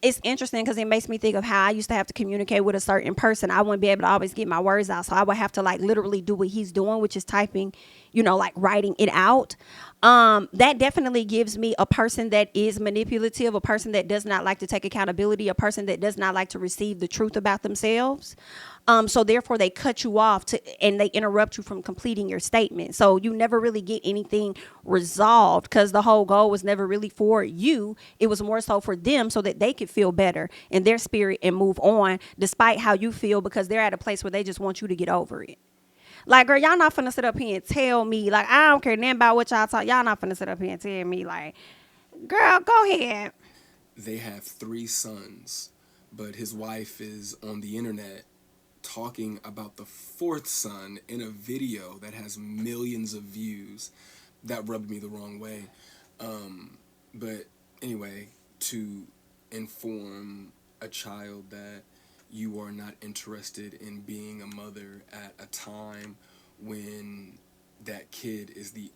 It's interesting because it makes me think of how I used to have to communicate with a certain person. I wouldn't be able to always get my words out, so I would have to like literally do what he's doing, which is typing, like writing it out. That definitely gives me a person that is manipulative, a person that does not like to take accountability, a person that does not like to receive the truth about themselves. So therefore they cut you off and they interrupt you from completing your statement. So you never really get anything resolved because the whole goal was never really for you. It was more so for them so that they could feel better in their spirit and move on despite how you feel, because they're at a place where they just want you to get over it. Like, girl, y'all not finna sit up here and tell me, like, I don't care nothing about what y'all talk. Y'all not finna sit up here and tell me, like, girl, go ahead. They have 3 sons, but his wife is on the internet talking about the 4th son in a video that has millions of views. That rubbed me the wrong way. But anyway, to inform a child that you are not interested in being a mother at a time when that kid is the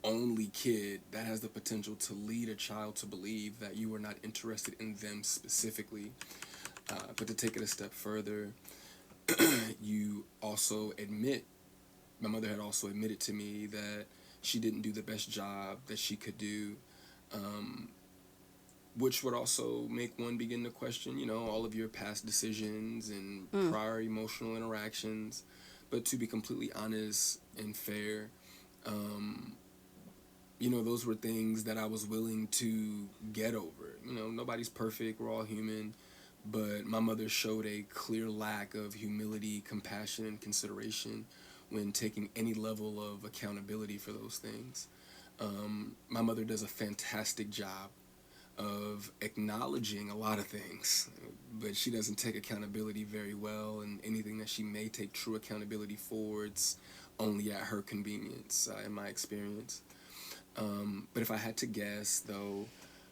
only kid that has the potential to lead a child to believe that you are not interested in them specifically. But to take it a step further, you also admit, my mother had also admitted to me that she didn't do the best job that she could do, which would also make one begin to question, all of your past decisions and prior emotional interactions. But to be completely honest and fair, those were things that I was willing to get over. Nobody's perfect. We're all human. But my mother showed a clear lack of humility, compassion, and consideration when taking any level of accountability for those things. My mother does a fantastic job of acknowledging a lot of things, but she doesn't take accountability very well, and anything that she may take true accountability for, it's only at her convenience, in my experience. But if I had to guess, though,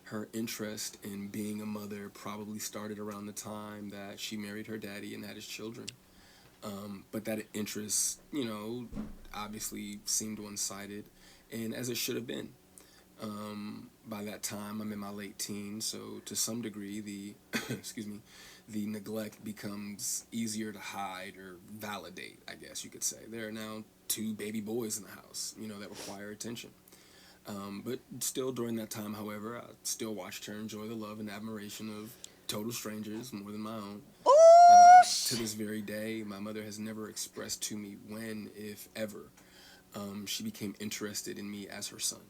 her interest in being a mother probably started around the time that she married her daddy and had his children. But that interest, obviously seemed one-sided, and as it should have been. By that time, I'm in my late teens, so to some degree, the the neglect becomes easier to hide or validate, I guess you could say. There are now 2 baby boys in the house, that require attention. But still during that time, however, I still watched her enjoy the love and admiration of total strangers more than my own. To this very day, my mother has never expressed to me when, if ever, she became interested in me as her son.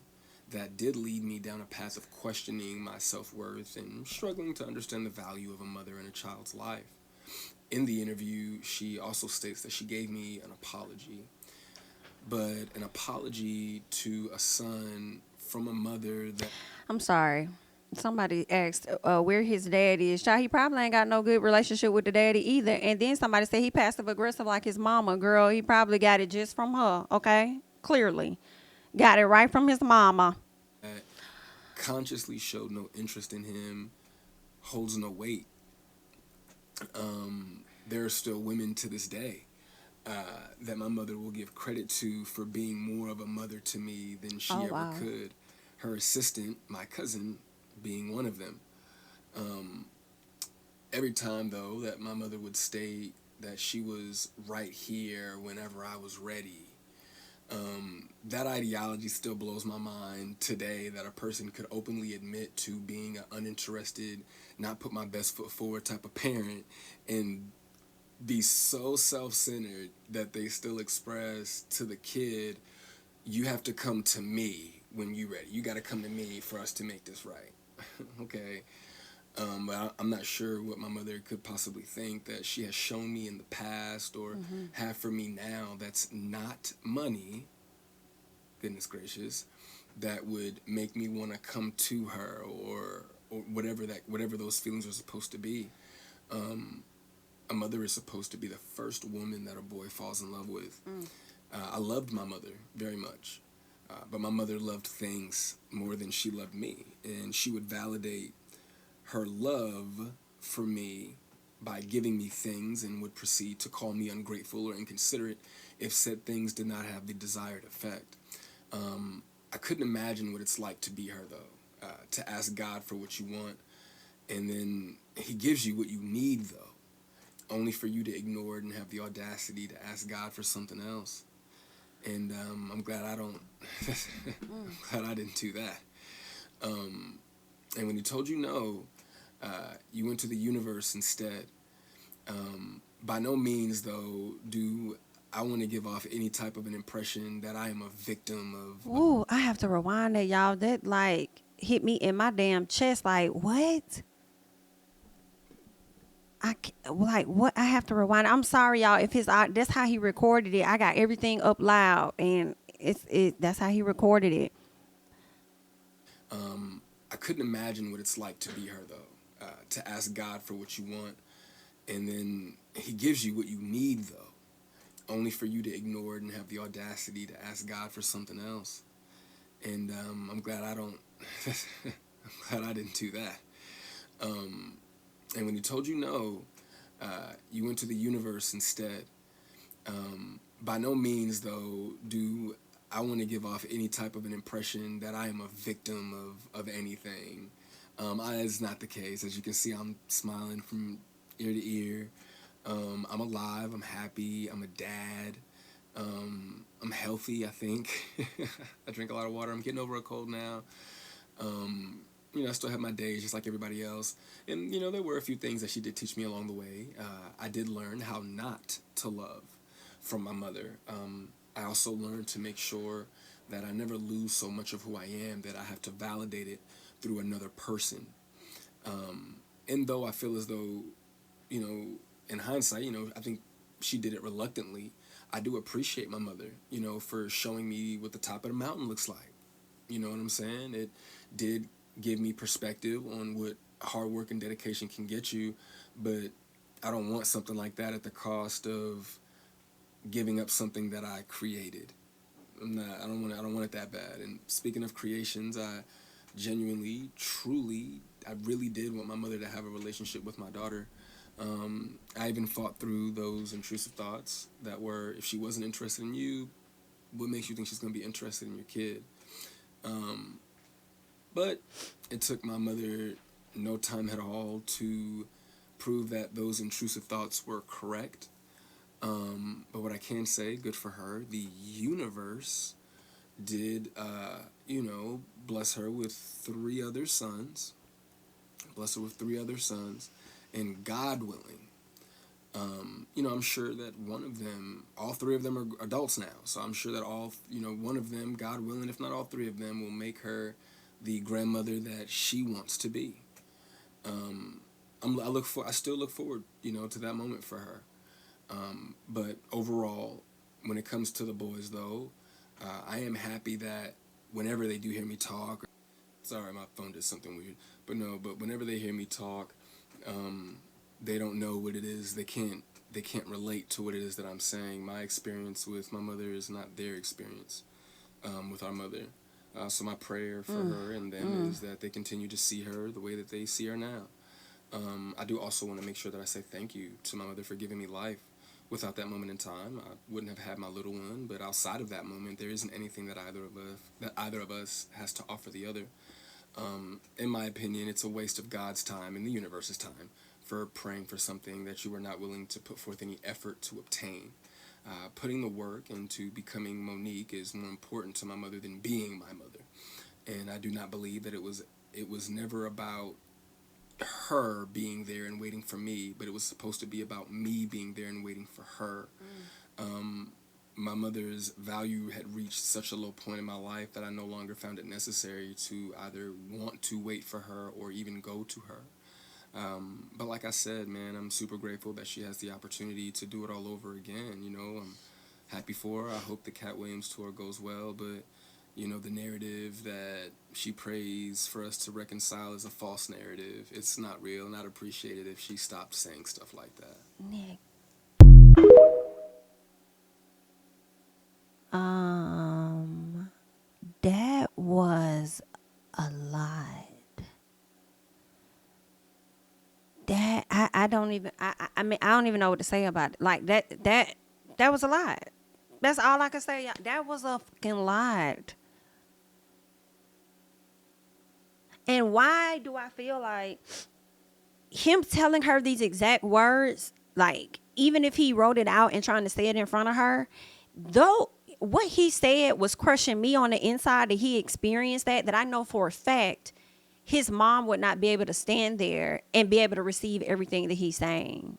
That did lead me down a path of questioning my self-worth and struggling to understand the value of a mother in a child's life. In the interview, she also states that she gave me an apology, but an apology to a son from a mother that... I'm sorry. Somebody asked where his dad is. Child, he probably ain't got no good relationship with the daddy either. And then somebody said he passive aggressive like his mama. Girl, he probably got it just from her, okay? Clearly. Got it right from his mama. Consciously showed no interest in him, holds no weight. There are still women to this day that my mother will give credit to for being more of a mother to me than she ever could. Her assistant, my cousin, being one of them. Every time, though, that my mother would state that she was right here whenever I was ready, that ideology still blows my mind today, that a person could openly admit to being an uninterested, not put my best foot forward type of parent and be so self-centered that they still express to the kid, you have to come to me when you're ready. You got to come to me for us to make this right. Okay. But I'm not sure what my mother could possibly think that she has shown me in the past or have for me now that's not money, goodness gracious, that would make me want to come to her or whatever those feelings are supposed to be. A mother is supposed to be the first woman that a boy falls in love with. I loved my mother very much, but my mother loved things more than she loved me, and she would validate her love for me by giving me things and would proceed to call me ungrateful or inconsiderate if said things did not have the desired effect. I couldn't imagine what it's like to be her, though, to ask God for what you want, and then he gives you what you need, though, only for you to ignore it and have the audacity to ask God for something else. And I'm glad I don't, I'm glad I didn't do that. And when he told you no, you went to the universe instead. By no means, though, do I want to give off any type of an impression that I am a victim of... Ooh, I have to rewind that, y'all. That, like, hit me in my damn chest. Like, what? What? I have to rewind. I'm sorry, y'all. If that's how he recorded it. I got everything up loud, and that's how he recorded it. I couldn't imagine what it's like to be her, though, to ask God for what you want, and then he gives you what you need, though, only for you to ignore it and have the audacity to ask God for something else. And I'm glad I don't, I'm glad I didn't do that. And when he told you no, you went to the universe instead. By no means, though, do I want to give off any type of an impression that I am a victim of anything. That's not the case. As you can see, I'm smiling from ear to ear. I'm alive. I'm happy. I'm a dad. I'm healthy, I think. I drink a lot of water. I'm getting over a cold now. I still have my days just like everybody else. And, there were a few things that she did teach me along the way. I did learn how not to love. from my mother. I also learned to make sure that I never lose so much of who I am that I have to validate it through another person. And though I feel as though, in hindsight, I think she did it reluctantly, I do appreciate my mother, for showing me what the top of the mountain looks like. You know what I'm saying? It did give me perspective on what hard work and dedication can get you, but I don't want something like that at the cost of giving up something that I created. I don't want it that bad. And speaking of creations, I genuinely, truly, I really did want my mother to have a relationship with my daughter. I even fought through those intrusive thoughts that were, if she wasn't interested in you, what makes you think she's going to be interested in your kid? But it took my mother no time at all to prove that those intrusive thoughts were correct. But what I can say, good for her, the universe did, bless her with 3 other sons. And God willing, I'm sure that all 3 of them are adults now. So I'm sure that one of them, God willing, if not all 3 of them, will make her the grandmother that she wants to be. I still look forward, to that moment for her. But overall, when it comes to the boys, though, I am happy that whenever they do hear me talk, sorry, my phone did something weird, but whenever they hear me talk, they don't know what it is. They can't relate to what it is that I'm saying. My experience with my mother is not their experience with our mother. So my prayer for her and them is that they continue to see her the way that they see her now. I do also want to make sure that I say thank you to my mother for giving me life. Without that moment in time, I wouldn't have had my little one. But outside of that moment, there isn't anything that either of us has to offer the other. In my opinion, it's a waste of God's time and the universe's time for praying for something that you are not willing to put forth any effort to obtain. Putting the work into becoming Monique is more important to my mother than being my mother. And I do not believe that it was never about her being there and waiting for me, but it was supposed to be about me being there and waiting for her. My mother's value had reached such a low point in my life that I no longer found it necessary to either want to wait for her or even go to her. But like I said, man, I'm super grateful that she has the opportunity to do it all over again. I'm happy for her. I hope the Cat Williams tour goes well, but the narrative that she prays for us to reconcile is a false narrative. It's not real, and I'd appreciate it if she stopped saying stuff like that. Nick. That was a lot. That I don't even I mean I don't even know what to say about it. Like that was a lot. That's all I can say. That was a fucking lot. And why do I feel like him telling her these exact words, like even if he wrote it out and trying to say it in front of her, though what he said was crushing me on the inside, that he experienced that I know for a fact his mom would not be able to stand there and be able to receive everything that he's saying.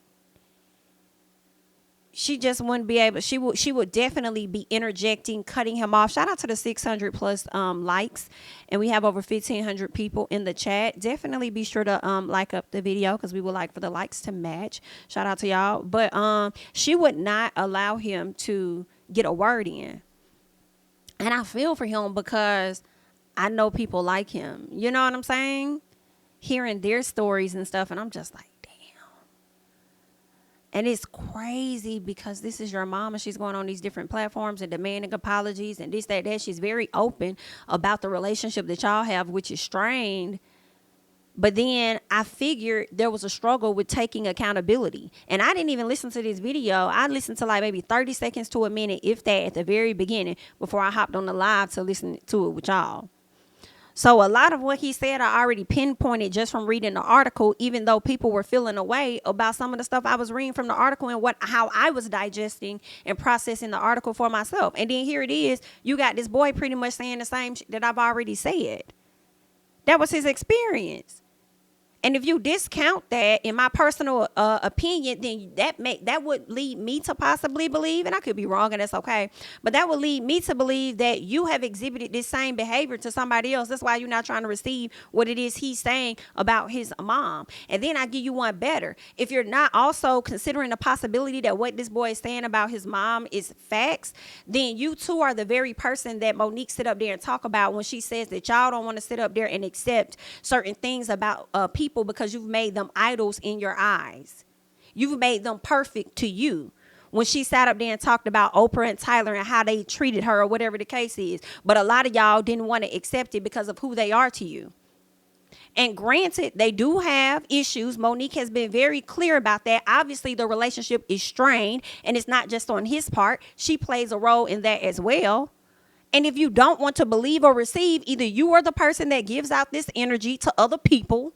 She just wouldn't be able. She would definitely be interjecting, cutting him off. Shout out to the 600 plus likes, and we have over 1,500 people in the chat. Definitely be sure to like up the video because we would like for the likes to match. Shout out to y'all. But she would not allow him to get a word in, and I feel for him because I know people like him. You know what I'm saying? Hearing their stories and stuff, and I'm just like. And it's crazy because this is your mom and she's going on these different platforms and demanding apologies and this, that. She's very open about the relationship that y'all have, which is strained. But then I figured there was a struggle with taking accountability. And I didn't even listen to this video. I listened to like maybe 30 seconds to a minute, if that, at the very beginning before I hopped on the live to listen to it with y'all. So a lot of what he said, I already pinpointed just from reading the article, even though people were feeling away about some of the stuff I was reading from the article and how I was digesting and processing the article for myself. And then here it is. You got this boy pretty much saying the same that I've already said. That was his experience. And if you discount that, in my personal opinion, then that would lead me to possibly believe, and I could be wrong, and that's okay, but that would lead me to believe that you have exhibited this same behavior to somebody else. That's why you're not trying to receive what it is he's saying about his mom. And then I give you one better. If you're not also considering the possibility that what this boy is saying about his mom is facts, then you too are the very person that Monique sit up there and talk about when she says that y'all don't want to sit up there and accept certain things about people because you've made them idols in your eyes. You've made them perfect to you. When she sat up there and talked about Oprah and Tyler and how they treated her or whatever the case is. But a lot of y'all didn't want to accept it because of who they are to you. And granted, they do have issues. Monique has been very clear about that. Obviously, the relationship is strained, and it's not just on his part. She plays a role in that as well. And if you don't want to believe or receive, either you are the person that gives out this energy to other people,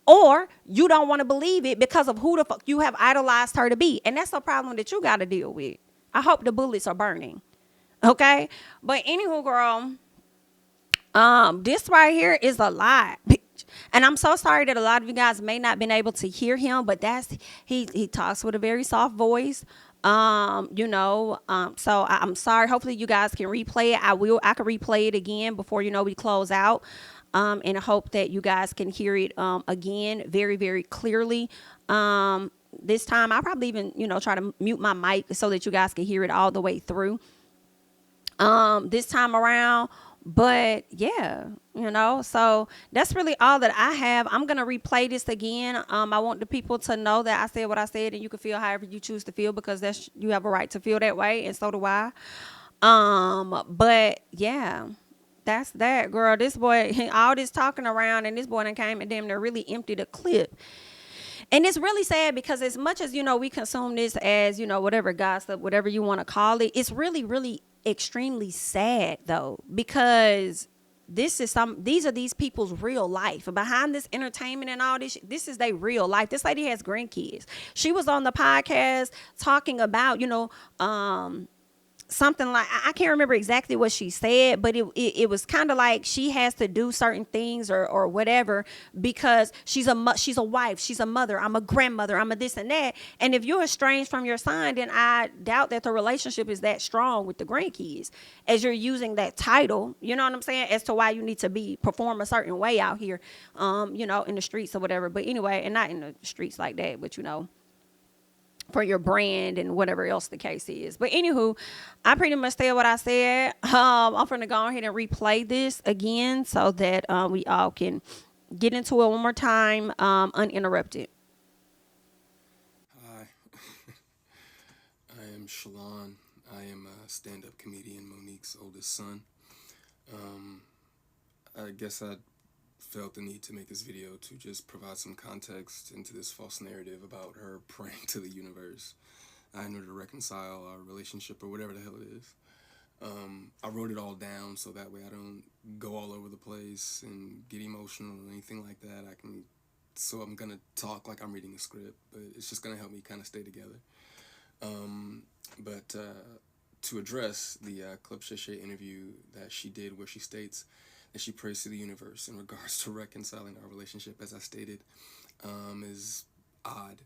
or you don't want to believe it because of who the fuck you have idolized her to be. And that's a problem that you got to deal with. I hope the bullets are burning. Okay? But anywho, girl, this right here is a lot, bitch. And I'm so sorry that a lot of you guys may not been able to hear him, but he talks with a very soft voice. So I'm sorry. Hopefully you guys can replay it. I can replay it again before, we close out. And I hope that you guys can hear it again very, very clearly. This time I'll probably even, try to mute my mic so that you guys can hear it all the way through this time around. But yeah, so that's really all that I have. I'm going to replay this again. I want the people to know that I said what I said, and you can feel however you choose to feel, because you have a right to feel that way, and so do I. But yeah. That's that, girl. This boy, all this talking around, and this boy done came and damn near really emptied a clip. And it's really sad because as much as, we consume this as, whatever gossip, whatever you want to call it, it's really, really extremely sad, though, because these are these people's real life. Behind this entertainment and all this is their real life. This lady has grandkids. She was on the podcast talking about, something like, I can't remember exactly what she said, but it was kind of like she has to do certain things or whatever because she's a wife, she's a mother, I'm a grandmother, I'm a this and that. And if you're estranged from your son, then I doubt that the relationship is that strong with the grandkids, as you're using that title, you know what I'm saying, as to why you need to perform a certain way out here, in the streets or whatever. But anyway, and not in the streets like that, but for your brand and whatever else the case is. But anywho, I pretty much said what I said. I'm going to go ahead and replay this again so that we all can get into it one more time uninterrupted. Hi, I am Shalon. I am a stand-up comedian, Monique's oldest son. I guess I felt the need to make this video to just provide some context into this false narrative about her praying to the universe in order to reconcile our relationship or whatever the hell it is. I wrote it all down so that way I don't go all over the place and get emotional or anything like that. So I'm going to talk like I'm reading a script, but it's just going to help me kind of stay together. But to address the Club Shay Shay interview that she did where she states that she prays to the universe in regards to reconciling our relationship, as I stated, is odd.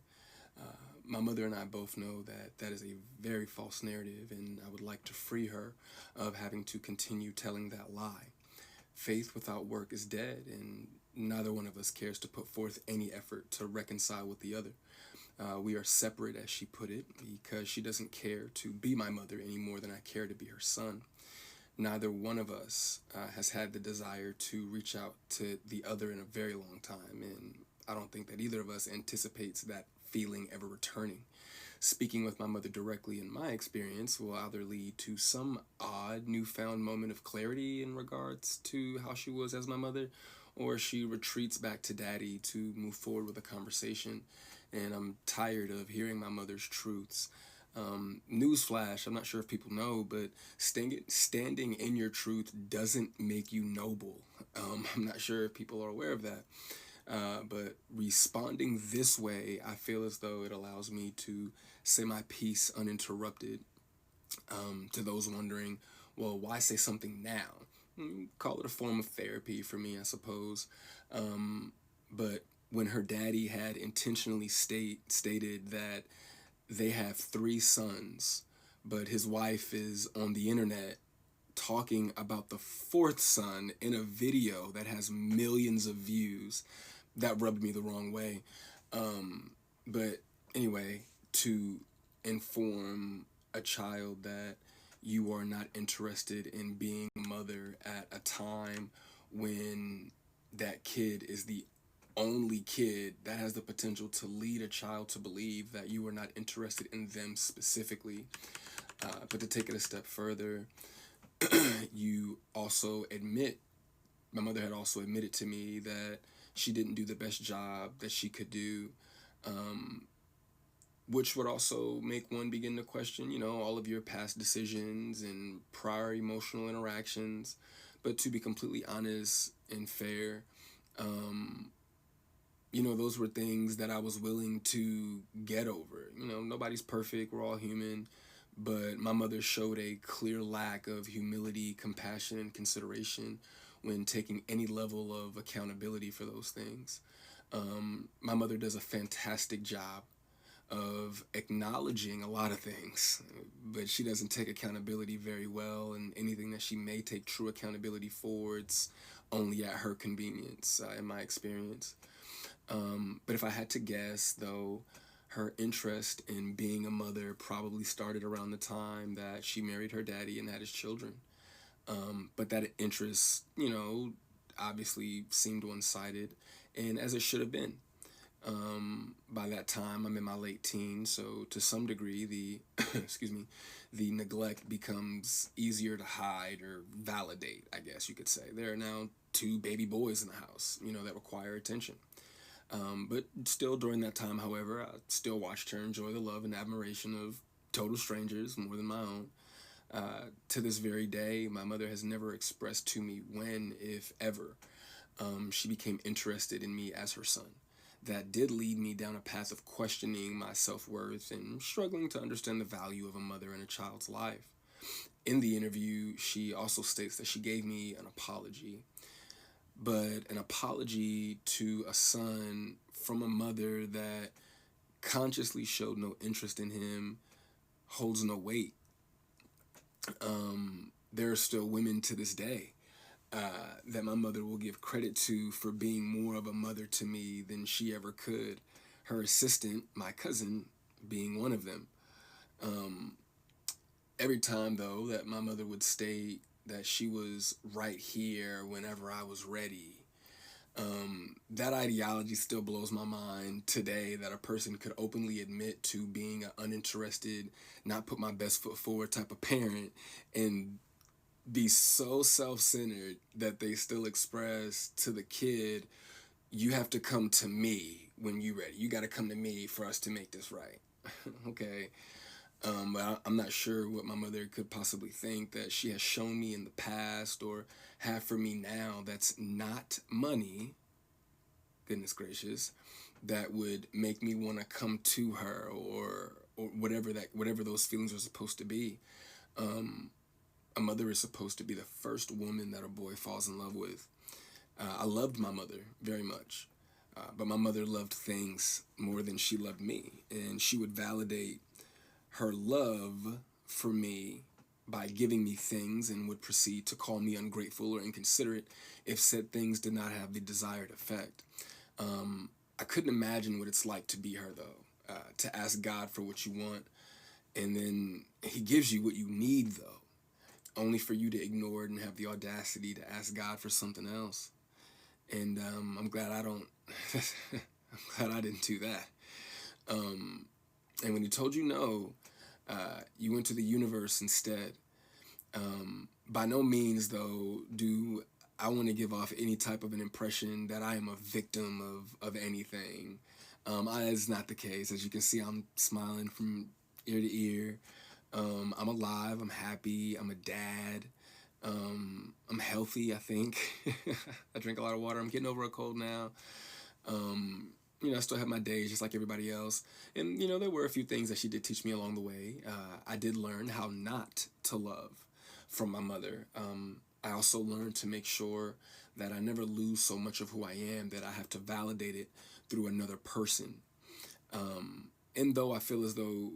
My mother and I both know that is a very false narrative, and I would like to free her of having to continue telling that lie. Faith without work is dead, and neither one of us cares to put forth any effort to reconcile with the other. We are separate, as she put it, because she doesn't care to be my mother any more than I care to be her son. Neither one of us has had the desire to reach out to the other in a very long time, and I don't think that either of us anticipates that feeling ever returning. Speaking with my mother directly, in my experience, will either lead to some odd newfound moment of clarity in regards to how she was as my mother, or she retreats back to daddy to move forward with a conversation. And I'm tired of hearing my mother's truths. Newsflash, I'm not sure if people know, but standing in your truth doesn't make you noble. I'm not sure if people are aware of that. But responding this way, I feel as though it allows me to say my piece uninterrupted. To those wondering, well, why say something now? Call it a form of therapy for me, I suppose. But when her daddy had intentionally stated that they have 3 sons, but his wife is on the internet talking about the 4th son in a video that has millions of views, that rubbed me the wrong way. But anyway, to inform a child that you are not interested in being a mother at a time when that kid is the only kid, that has the potential to lead a child to believe that you are not interested in them specifically. But to take it a step further, you also admit, my mother had also admitted to me that she didn't do the best job that she could do, which would also make one begin to question, you know, all of your past decisions and prior emotional interactions. But to be completely honest and fair, you know, those were things that I was willing to get over. You know, nobody's perfect, we're all human. But my mother showed a clear lack of humility, compassion, and consideration when taking any level of accountability for those things. My mother does a fantastic job of acknowledging a lot of things, but she doesn't take accountability very well, and anything that she may take true accountability for, it's only at her convenience, in my experience. But if I had to guess, though, her interest in being a mother probably started around the time that she married her daddy and had his children. But that interest, you know, obviously seemed one-sided, and as it should have been. By that time, I'm in my late teens, so to some degree, the the neglect becomes easier to hide or validate, I guess you could say. There are now 2 baby boys in the house, you know, that require attention. But still, during that time, however, I still watched her enjoy the love and admiration of total strangers more than my own. To this very day, my mother has never expressed to me when, if ever, she became interested in me as her son. That did lead me down a path of questioning my self-worth and struggling to understand the value of a mother in a child's life. In the interview, she also states that she gave me an apology, but an apology to a son from a mother that consciously showed no interest in him holds no weight. There are still women to this day that my mother will give credit to for being more of a mother to me than she ever could. Her assistant, my cousin, being one of them. Every time, though, that my mother would state that she was right here whenever I was ready, that ideology still blows my mind today, that a person could openly admit to being an uninterested, not put my best foot forward type of parent and be so self-centered that they still express to the kid, you have to come to me when you're ready. You got to come to me for us to make this right. Okay. But I'm not sure what my mother could possibly think that she has shown me in the past or have for me now that's not money, goodness gracious, that would make me want to come to her or whatever those feelings are supposed to be. A mother is supposed to be the first woman that a boy falls in love with. I loved my mother very much, but my mother loved things more than she loved me, and she would validate her love for me by giving me things and would proceed to call me ungrateful or inconsiderate if said things did not have the desired effect. I couldn't imagine what it's like to be her, though, to ask God for what you want, and then he gives you what you need, though, only for you to ignore it and have the audacity to ask God for something else. And I'm glad I don't, I'm glad I didn't do that. And when he told you no, you went to the universe instead. By no means, though, do I want to give off any type of an impression that I am a victim of anything. That's not the case. As you can see, I'm smiling from ear to ear. I'm alive, I'm happy, I'm a dad, I'm healthy, I think. I drink a lot of water, I'm getting over a cold now. You know, I still have my days just like everybody else. And, you know, there were a few things that she did teach me along the way. I did learn how not to love from my mother. I also learned to make sure that I never lose so much of who I am that I have to validate it through another person. And though I feel as though,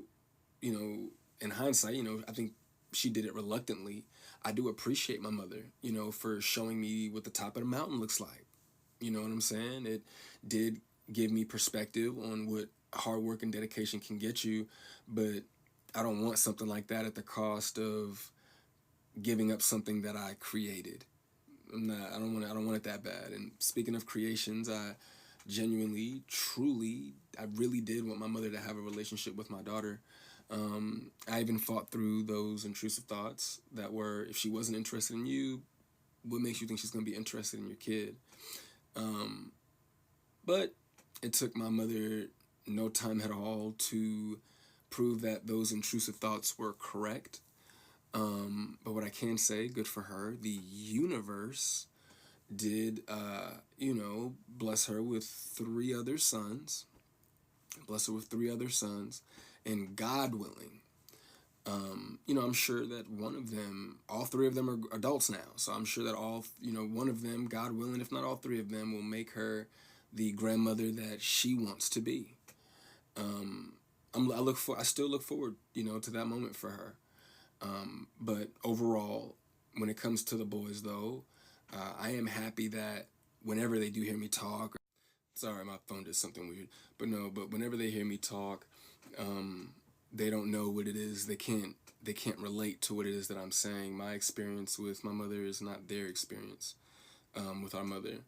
in hindsight, I think she did it reluctantly, I do appreciate my mother, for showing me what the top of the mountain looks like. You know what I'm saying? It did give me perspective on what hard work and dedication can get you, but I don't want something like that at the cost of giving up something that I created. I don't want it that bad. And speaking of creations, I genuinely, truly, I really did want my mother to have a relationship with my daughter. I even fought through those intrusive thoughts that were, if she wasn't interested in you, what makes you think she's going to be interested in your kid? But it took my mother no time at all to prove that those intrusive thoughts were correct. But what I can say, good for her, the universe did, bless her with three other sons. And God willing, I'm sure that all three of them are adults now. So I'm sure that one of them, God willing, if not all three of them, will make her the grandmother that she wants to be. I still look forward, to that moment for her. But overall, when it comes to the boys, though, I am happy that whenever they do hear me talk, sorry, my phone did something weird, but whenever they hear me talk, they don't know what it is. They can't relate to what it is that I'm saying. My experience with my mother is not their experience with our mother.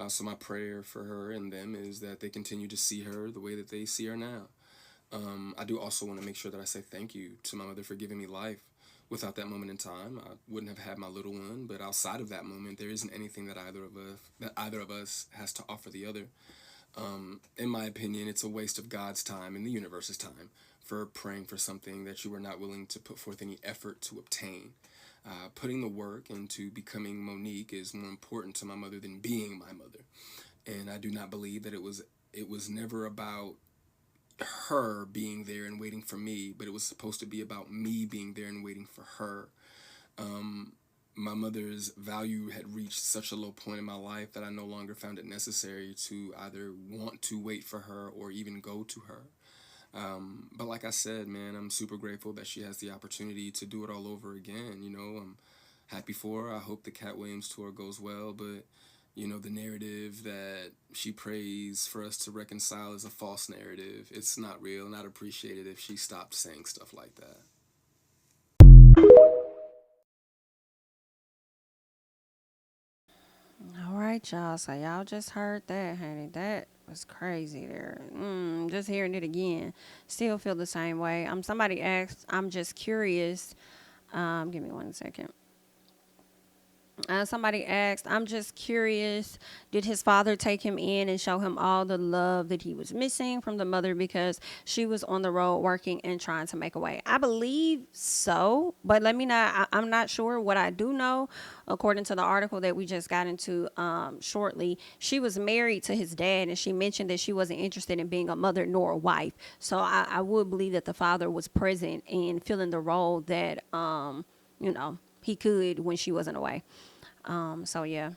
So my prayer for her and them is that they continue to see her the way that they see her now. I do also want to make sure that I say thank you to my mother for giving me life. Without that moment in time, I wouldn't have had my little one. But outside of that moment, there isn't anything that either of us has to offer the other. In my opinion, it's a waste of God's time and the universe's time for praying for something that you were not willing to put forth any effort to obtain. Putting the work into becoming Monique is more important to my mother than being my mother. And I do not believe that it was never about her being there and waiting for me, but it was supposed to be about me being there and waiting for her. My mother's value had reached such a low point in my life that I no longer found it necessary to either want to wait for her or even go to her. But like I said, man, I'm super grateful that she has the opportunity to do it all over again. I'm happy for her. I hope the Cat Williams tour goes well, but the narrative that she prays for us to reconcile is a false narrative. It's not real, and I'd appreciate it if she stopped saying stuff like that. All right, y'all. So y'all just heard that, honey. That was crazy there. Just hearing it again. Still feel the same way. Somebody asked, I'm just curious. Give me 1 second. Somebody asked, I'm just curious, did his father take him in and show him all the love that he was missing from the mother because she was on the road working and trying to make a way? I believe so, but let me know. I'm not sure. What I do know, according to the article that we just got into shortly, she was married to his dad, and she mentioned that she wasn't interested in being a mother nor a wife. So I would believe that the father was present and filling the role that, he could when she wasn't away. So yeah,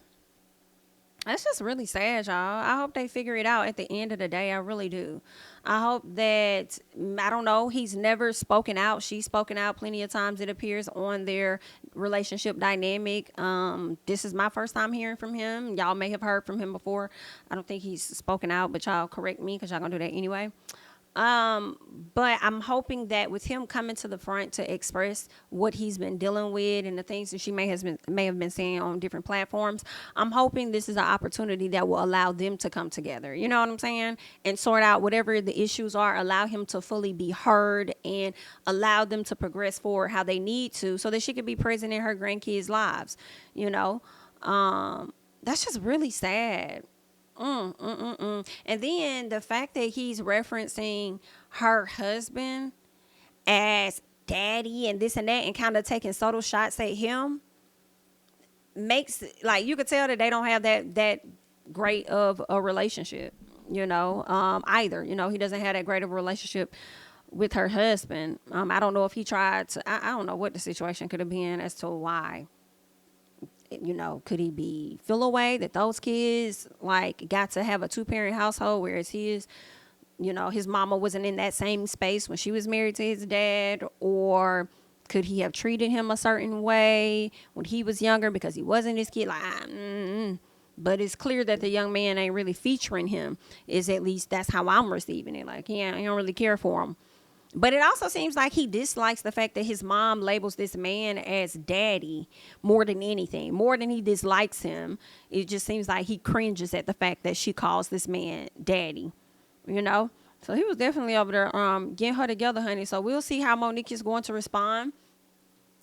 that's just really sad, y'all. I hope they figure it out at the end of the day. I really do. I hope that, I don't know, he's never spoken out. She's spoken out plenty of times, it appears, on their relationship dynamic. This is my first time hearing from him. Y'all may have heard from him before. I don't think he's spoken out, but y'all correct me because y'all gonna do that anyway. But I'm hoping that with him coming to the front to express what he's been dealing with and the things that she may have been saying on different platforms, I'm hoping this is an opportunity that will allow them to come together. You know what I'm saying? And sort out whatever the issues are, allow him to fully be heard and allow them to progress forward how they need to so that she can be present in her grandkids' lives. That's just really sad. And then the fact that he's referencing her husband as daddy and this and that and kind of taking subtle shots at him makes, like, you could tell that they don't have that great of a relationship, either. He doesn't have that great of a relationship with her husband. I don't know if he tried to, I don't know what the situation could have been as to why You know, could he feel away that those kids like got to have a 2-parent household, whereas his, you know, his mama wasn't in that same space when she was married to his dad? Or could he have treated him a certain way when he was younger because he wasn't his kid? Like, but it's clear that the young man ain't really featuring him. Is at least that's how I'm receiving it. Like, yeah, he don't really care for him. But it also seems like he dislikes the fact that his mom labels this man as daddy more than anything, more than he dislikes him. It just seems like he cringes at the fact that she calls this man daddy, you know? So he was definitely over there getting her together, honey. So we'll see how Monique is going to respond.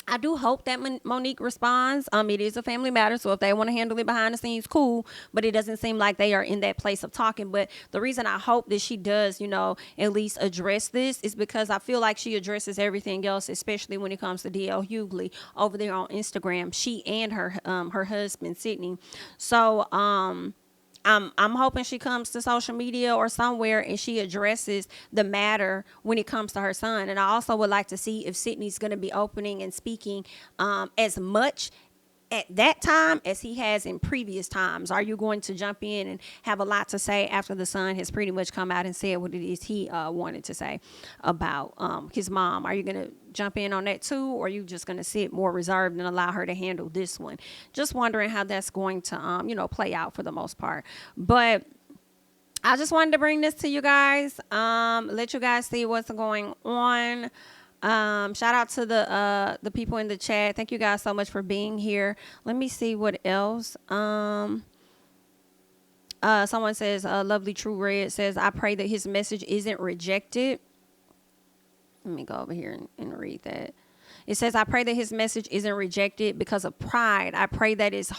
I do hope that Monique responds. It is a family matter, so if they want to handle it behind the scenes, cool. But it doesn't seem like they are in that place of talking. But the reason I hope that she does, you know, at least address this is because I feel like she addresses everything else, especially when it comes to D.L. Hughley over there on Instagram. She and her husband, Sydney. So, I'm hoping she comes to social media or somewhere and she addresses the matter when it comes to her son. And I also would like to see if Sydney's going to be opening and speaking as much at that time as he has in previous times. Are you going to jump in and have a lot to say after the son has pretty much come out and said what it is he wanted to say about his mom? Are you going to jump in on that too, or are you just going to sit more reserved and allow her to handle this one? Just wondering how that's going to you know, play out for the most part. But I just wanted to bring this to you guys, let you guys see what's going on. Shout out to the people in the chat. Thank you guys so much for being here. Let me see what else. Someone says, Lovely True Red says, I pray that his message isn't rejected. Let me go over here and read that. It says, I pray that his message isn't rejected because of pride. I pray that is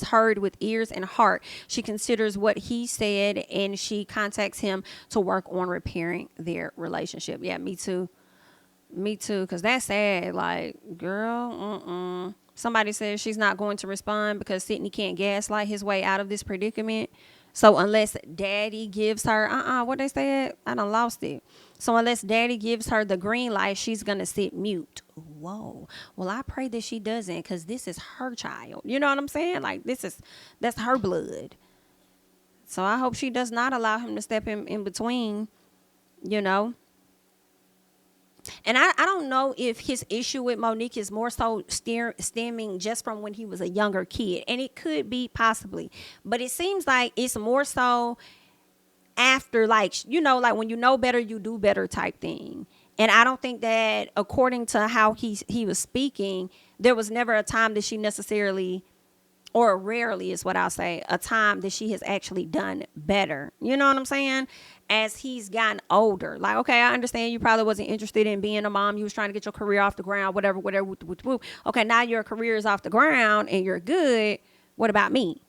heard with ears and heart. She considers what he said and she contacts him to work on repairing their relationship. Yeah, me too. Me too, because that's sad. Like, girl, Somebody says she's not going to respond because Sydney can't gaslight his way out of this predicament. So unless daddy gives her, what they said? I done lost it. So unless daddy gives her the green light, she's going to sit mute. Whoa. Well, I pray that she doesn't, because this is her child. You know what I'm saying? Like, that's her blood. So I hope she does not allow him to step in between, you know. And I don't know if his issue with Monique is more so stemming just from when he was a younger kid. And it could be possibly. But it seems like it's more so after, like, you know, like when you know better, you do better type thing. And I don't think that according to how he was speaking, there was never a time that she necessarily, or rarely is what I'll say, a time that she has actually done better. You know what I'm saying? As he's gotten older. Like, okay, I understand you probably wasn't interested in being a mom. You was trying to get your career off the ground, whatever. Okay, now your career is off the ground and you're good. What about me?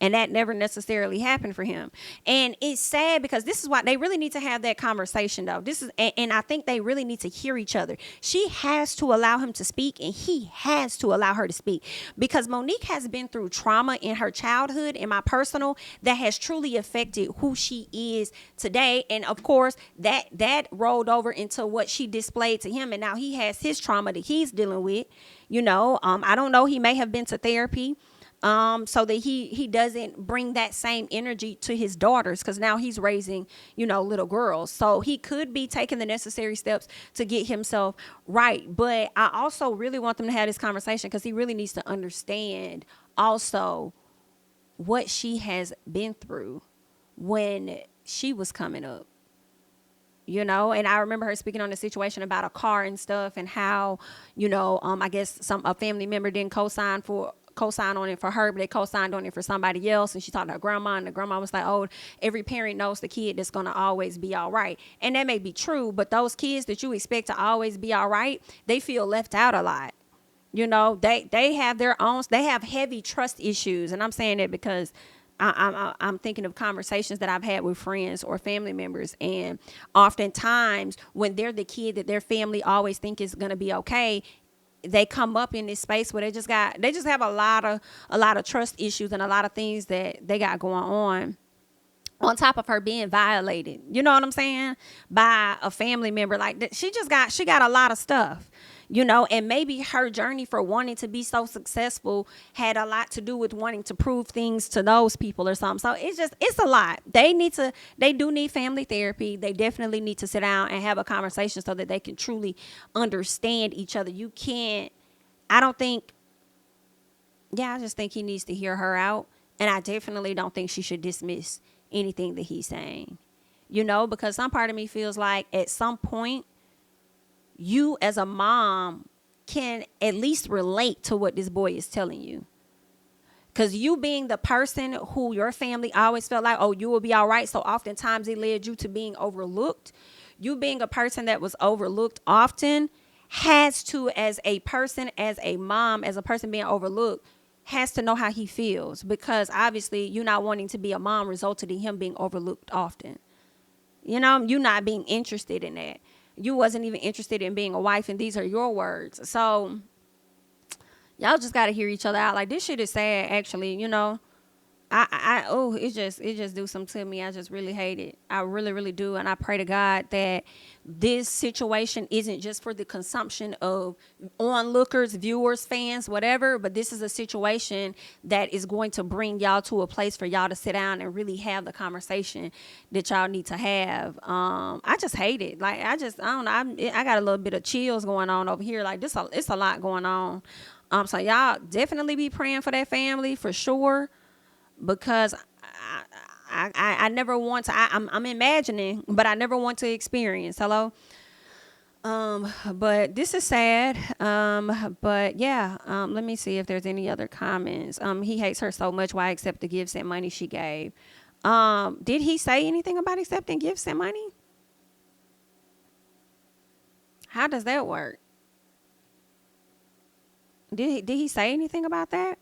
And that never necessarily happened for him. And it's sad because this is why they really need to have that conversation, though. And I think they really need to hear each other. She has to allow him to speak, and he has to allow her to speak, because Monique has been through trauma in her childhood, in my personal, that has truly affected who she is today. And of course, that rolled over into what she displayed to him. And now he has his trauma that he's dealing with. You know, I don't know. He may have been to therapy. So that he doesn't bring that same energy to his daughters, because now he's raising, you know, little girls. So he could be taking the necessary steps to get himself right. But I also really want them to have this conversation, because he really needs to understand also what she has been through when she was coming up. You know, and I remember her speaking on the situation about a car and stuff, and how, you know, I guess a family member didn't co-sign on it for her, but they co-signed on it for somebody else. And she talked to her grandma, and the grandma was like, oh, every parent knows the kid that's going to always be all right. And that may be true, but those kids that you expect to always be all right, they feel left out a lot. You know, they have their own, they have heavy trust issues. And I'm saying it because I'm thinking of conversations that I've had with friends or family members. And oftentimes when they're the kid that their family always think is going to be okay, they come up in this space where they just have a lot of trust issues and a lot of things that they got going on top of her being violated. You know what I'm saying? By a family member. Like, she got a lot of stuff. you know, and maybe her journey for wanting to be so successful had a lot to do with wanting to prove things to those people or something. So it's a lot. They do need family therapy. They definitely need to sit down and have a conversation so that they can truly understand each other. I just think he needs to hear her out. And I definitely don't think she should dismiss anything that he's saying, you know, because some part of me feels like at some point, you as a mom can at least relate to what this boy is telling you. Because you being the person who your family always felt like, oh, you will be all right. So oftentimes it led you to being overlooked. You being a person that was overlooked often has to, as a person, as a mom, as a person being overlooked, has to know how he feels. Because obviously you not wanting to be a mom resulted in him being overlooked often. You know, you not being interested in that. You wasn't even interested in being a wife, and these are your words. So y'all just got to hear each other out. Like, this shit is sad, actually, you know. It just do something to me. I just really hate it. I really, really do. And I pray to God that this situation isn't just for the consumption of onlookers, viewers, fans, whatever, but this is a situation that is going to bring y'all to a place for y'all to sit down and really have the conversation that y'all need to have. I just hate it. Like, I don't know. I got a little bit of chills going on over here. Like, it's a lot going on. So y'all definitely be praying for that family for sure. Because I never want to, I'm imagining, but I never want to experience. Hello? But this is sad. But yeah, let me see if there's any other comments. He hates her so much. Why accept the gifts and money she gave? Did he say anything about accepting gifts and money? How does that work? Did he say anything about that?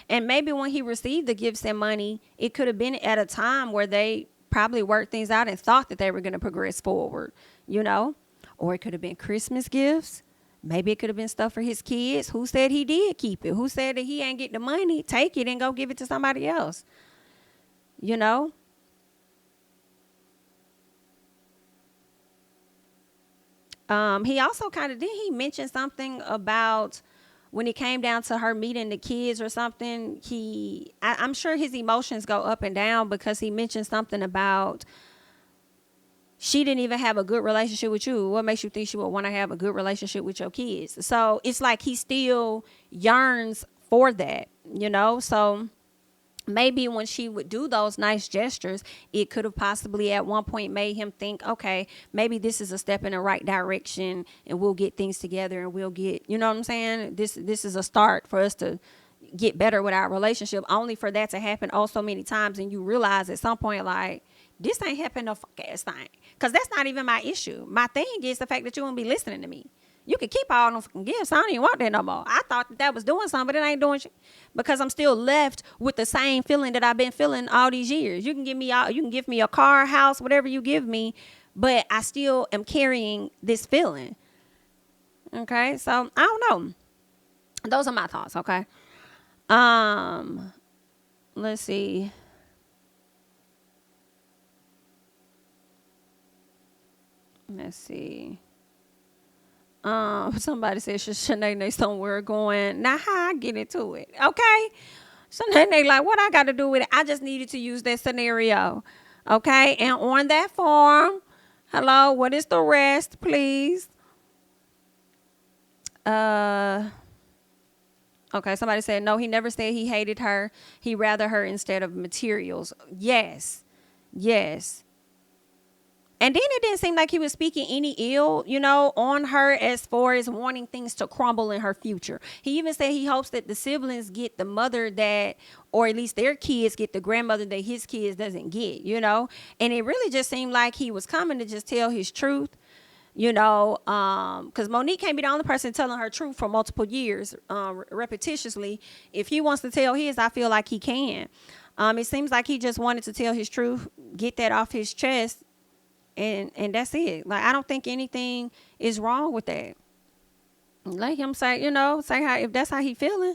And maybe when he received the gifts and money, it could have been at a time where they probably worked things out and thought that they were going to progress forward, you know? Or it could have been Christmas gifts. Maybe it could have been stuff for his kids. Who said he did keep it? Who said that he ain't get the money? Take it and go give it to somebody else. You know? He also didn't he mention something about when it came down to her meeting the kids or something? I'm sure his emotions go up and down because he mentioned something about she didn't even have a good relationship with you. What makes you think she would want to have a good relationship with your kids? So it's like he still yearns for that, you know? So maybe when she would do those nice gestures, it could have possibly at one point made him think, okay, maybe this is a step in the right direction and we'll get things together and we'll get, you know what I'm saying? This is a start for us to get better with our relationship, only for that to happen so many times. And you realize at some point, like, this ain't happened no fuck ass thing. Because that's not even my issue. My thing is the fact that you won't be listening to me. You can keep all them fucking gifts. I don't even want that no more. I thought that was doing something, but it ain't doing shit. Because I'm still left with the same feeling that I've been feeling all these years. You can give me a car, house, whatever you give me, but I still am carrying this feeling. Okay, so I don't know. Those are my thoughts. Okay. Let's see. Somebody said, should Shanae somewhere going? Now, how I get into it? Okay. Shanae, like, what I got to do with it? I just needed to use that scenario. Okay. And on that form, hello, what is the rest, please? Okay. Somebody said, no, he never said he hated her. He rather her instead of materials. Yes. And then it didn't seem like he was speaking any ill, you know, on her as far as wanting things to crumble in her future. He even said he hopes that the siblings get the mother that, or at least their kids get the grandmother that his kids doesn't get, you know. And it really just seemed like he was coming to just tell his truth, you know, because Monique can't be the only person telling her truth for multiple years, repetitiously. If he wants to tell his, I feel like he can. It seems like he just wanted to tell his truth, get that off his chest. And that's it. Like, I don't think anything is wrong with that. Let him say, you know, say how, if that's how he feeling.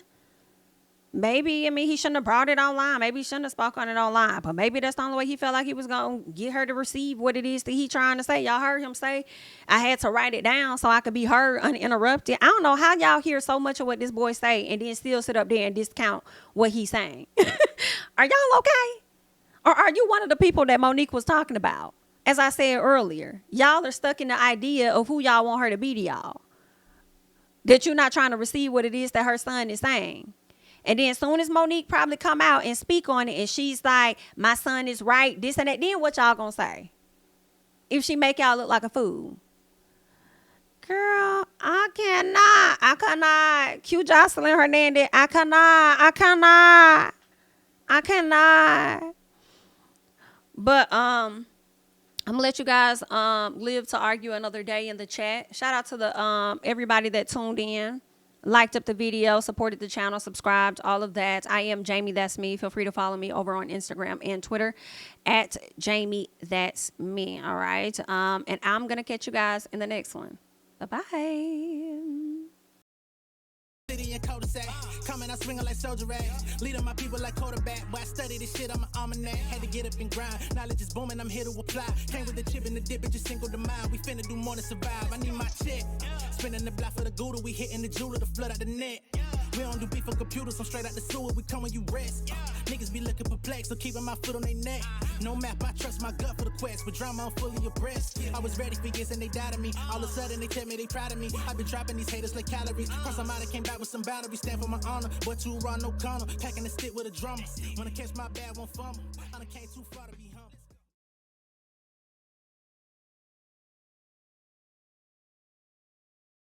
Maybe, I mean, he shouldn't have brought it online. Maybe he shouldn't have spoke on it online. But maybe that's the only way he felt like he was going to get her to receive what it is that he trying to say. Y'all heard him say, I had to write it down so I could be heard uninterrupted. I don't know how y'all hear so much of what this boy say and then still sit up there and discount what he's saying. Are y'all okay? Or are you one of the people that Monique was talking about? As I said earlier, y'all are stuck in the idea of who y'all want her to be to y'all. That you're not trying to receive what it is that her son is saying. And then as soon as Monique probably come out and speak on it and she's like, my son is right, this and that, then what y'all gonna say? If she make y'all look like a fool. Girl, I cannot. Q Jocelyn Hernandez, I cannot. But I'm gonna let you guys live to argue another day in the chat. Shout out to the everybody that tuned in, liked up the video, supported the channel, subscribed, all of that. I am Jamie That's Me. Feel free to follow me over on Instagram and Twitter at Jamie That's Me. All right. And I'm gonna catch you guys in the next one. Bye-bye. City and cul-de-sac, coming out swinging like soldier rag, leading my people like quarterback. Boy, I study this shit, I'm an almanac. Had to get up and grind, knowledge is booming, I'm here to apply. Came with the chip and the dip, it just single the mind. We finna do more than survive, I need my check. Spinning the block for the gouda, we hitting the jeweler to flood out the net. We don't do beef for computers, I'm straight out the sewer, we come when you rest. Niggas be looking perplexed, so keeping my foot on their neck. No map, I trust my gut for the quest, but drama, I'm fully abreast. I was ready for years and they died of me. All of a sudden they tell me they proud of me. I've been dropping these haters like calories. Cross them out, I came back with some boundaries, stand for my honor. But too raw, no corner, packing the stick with a drummer. When I catch my bad, won't fumble. I done came too far to be humble.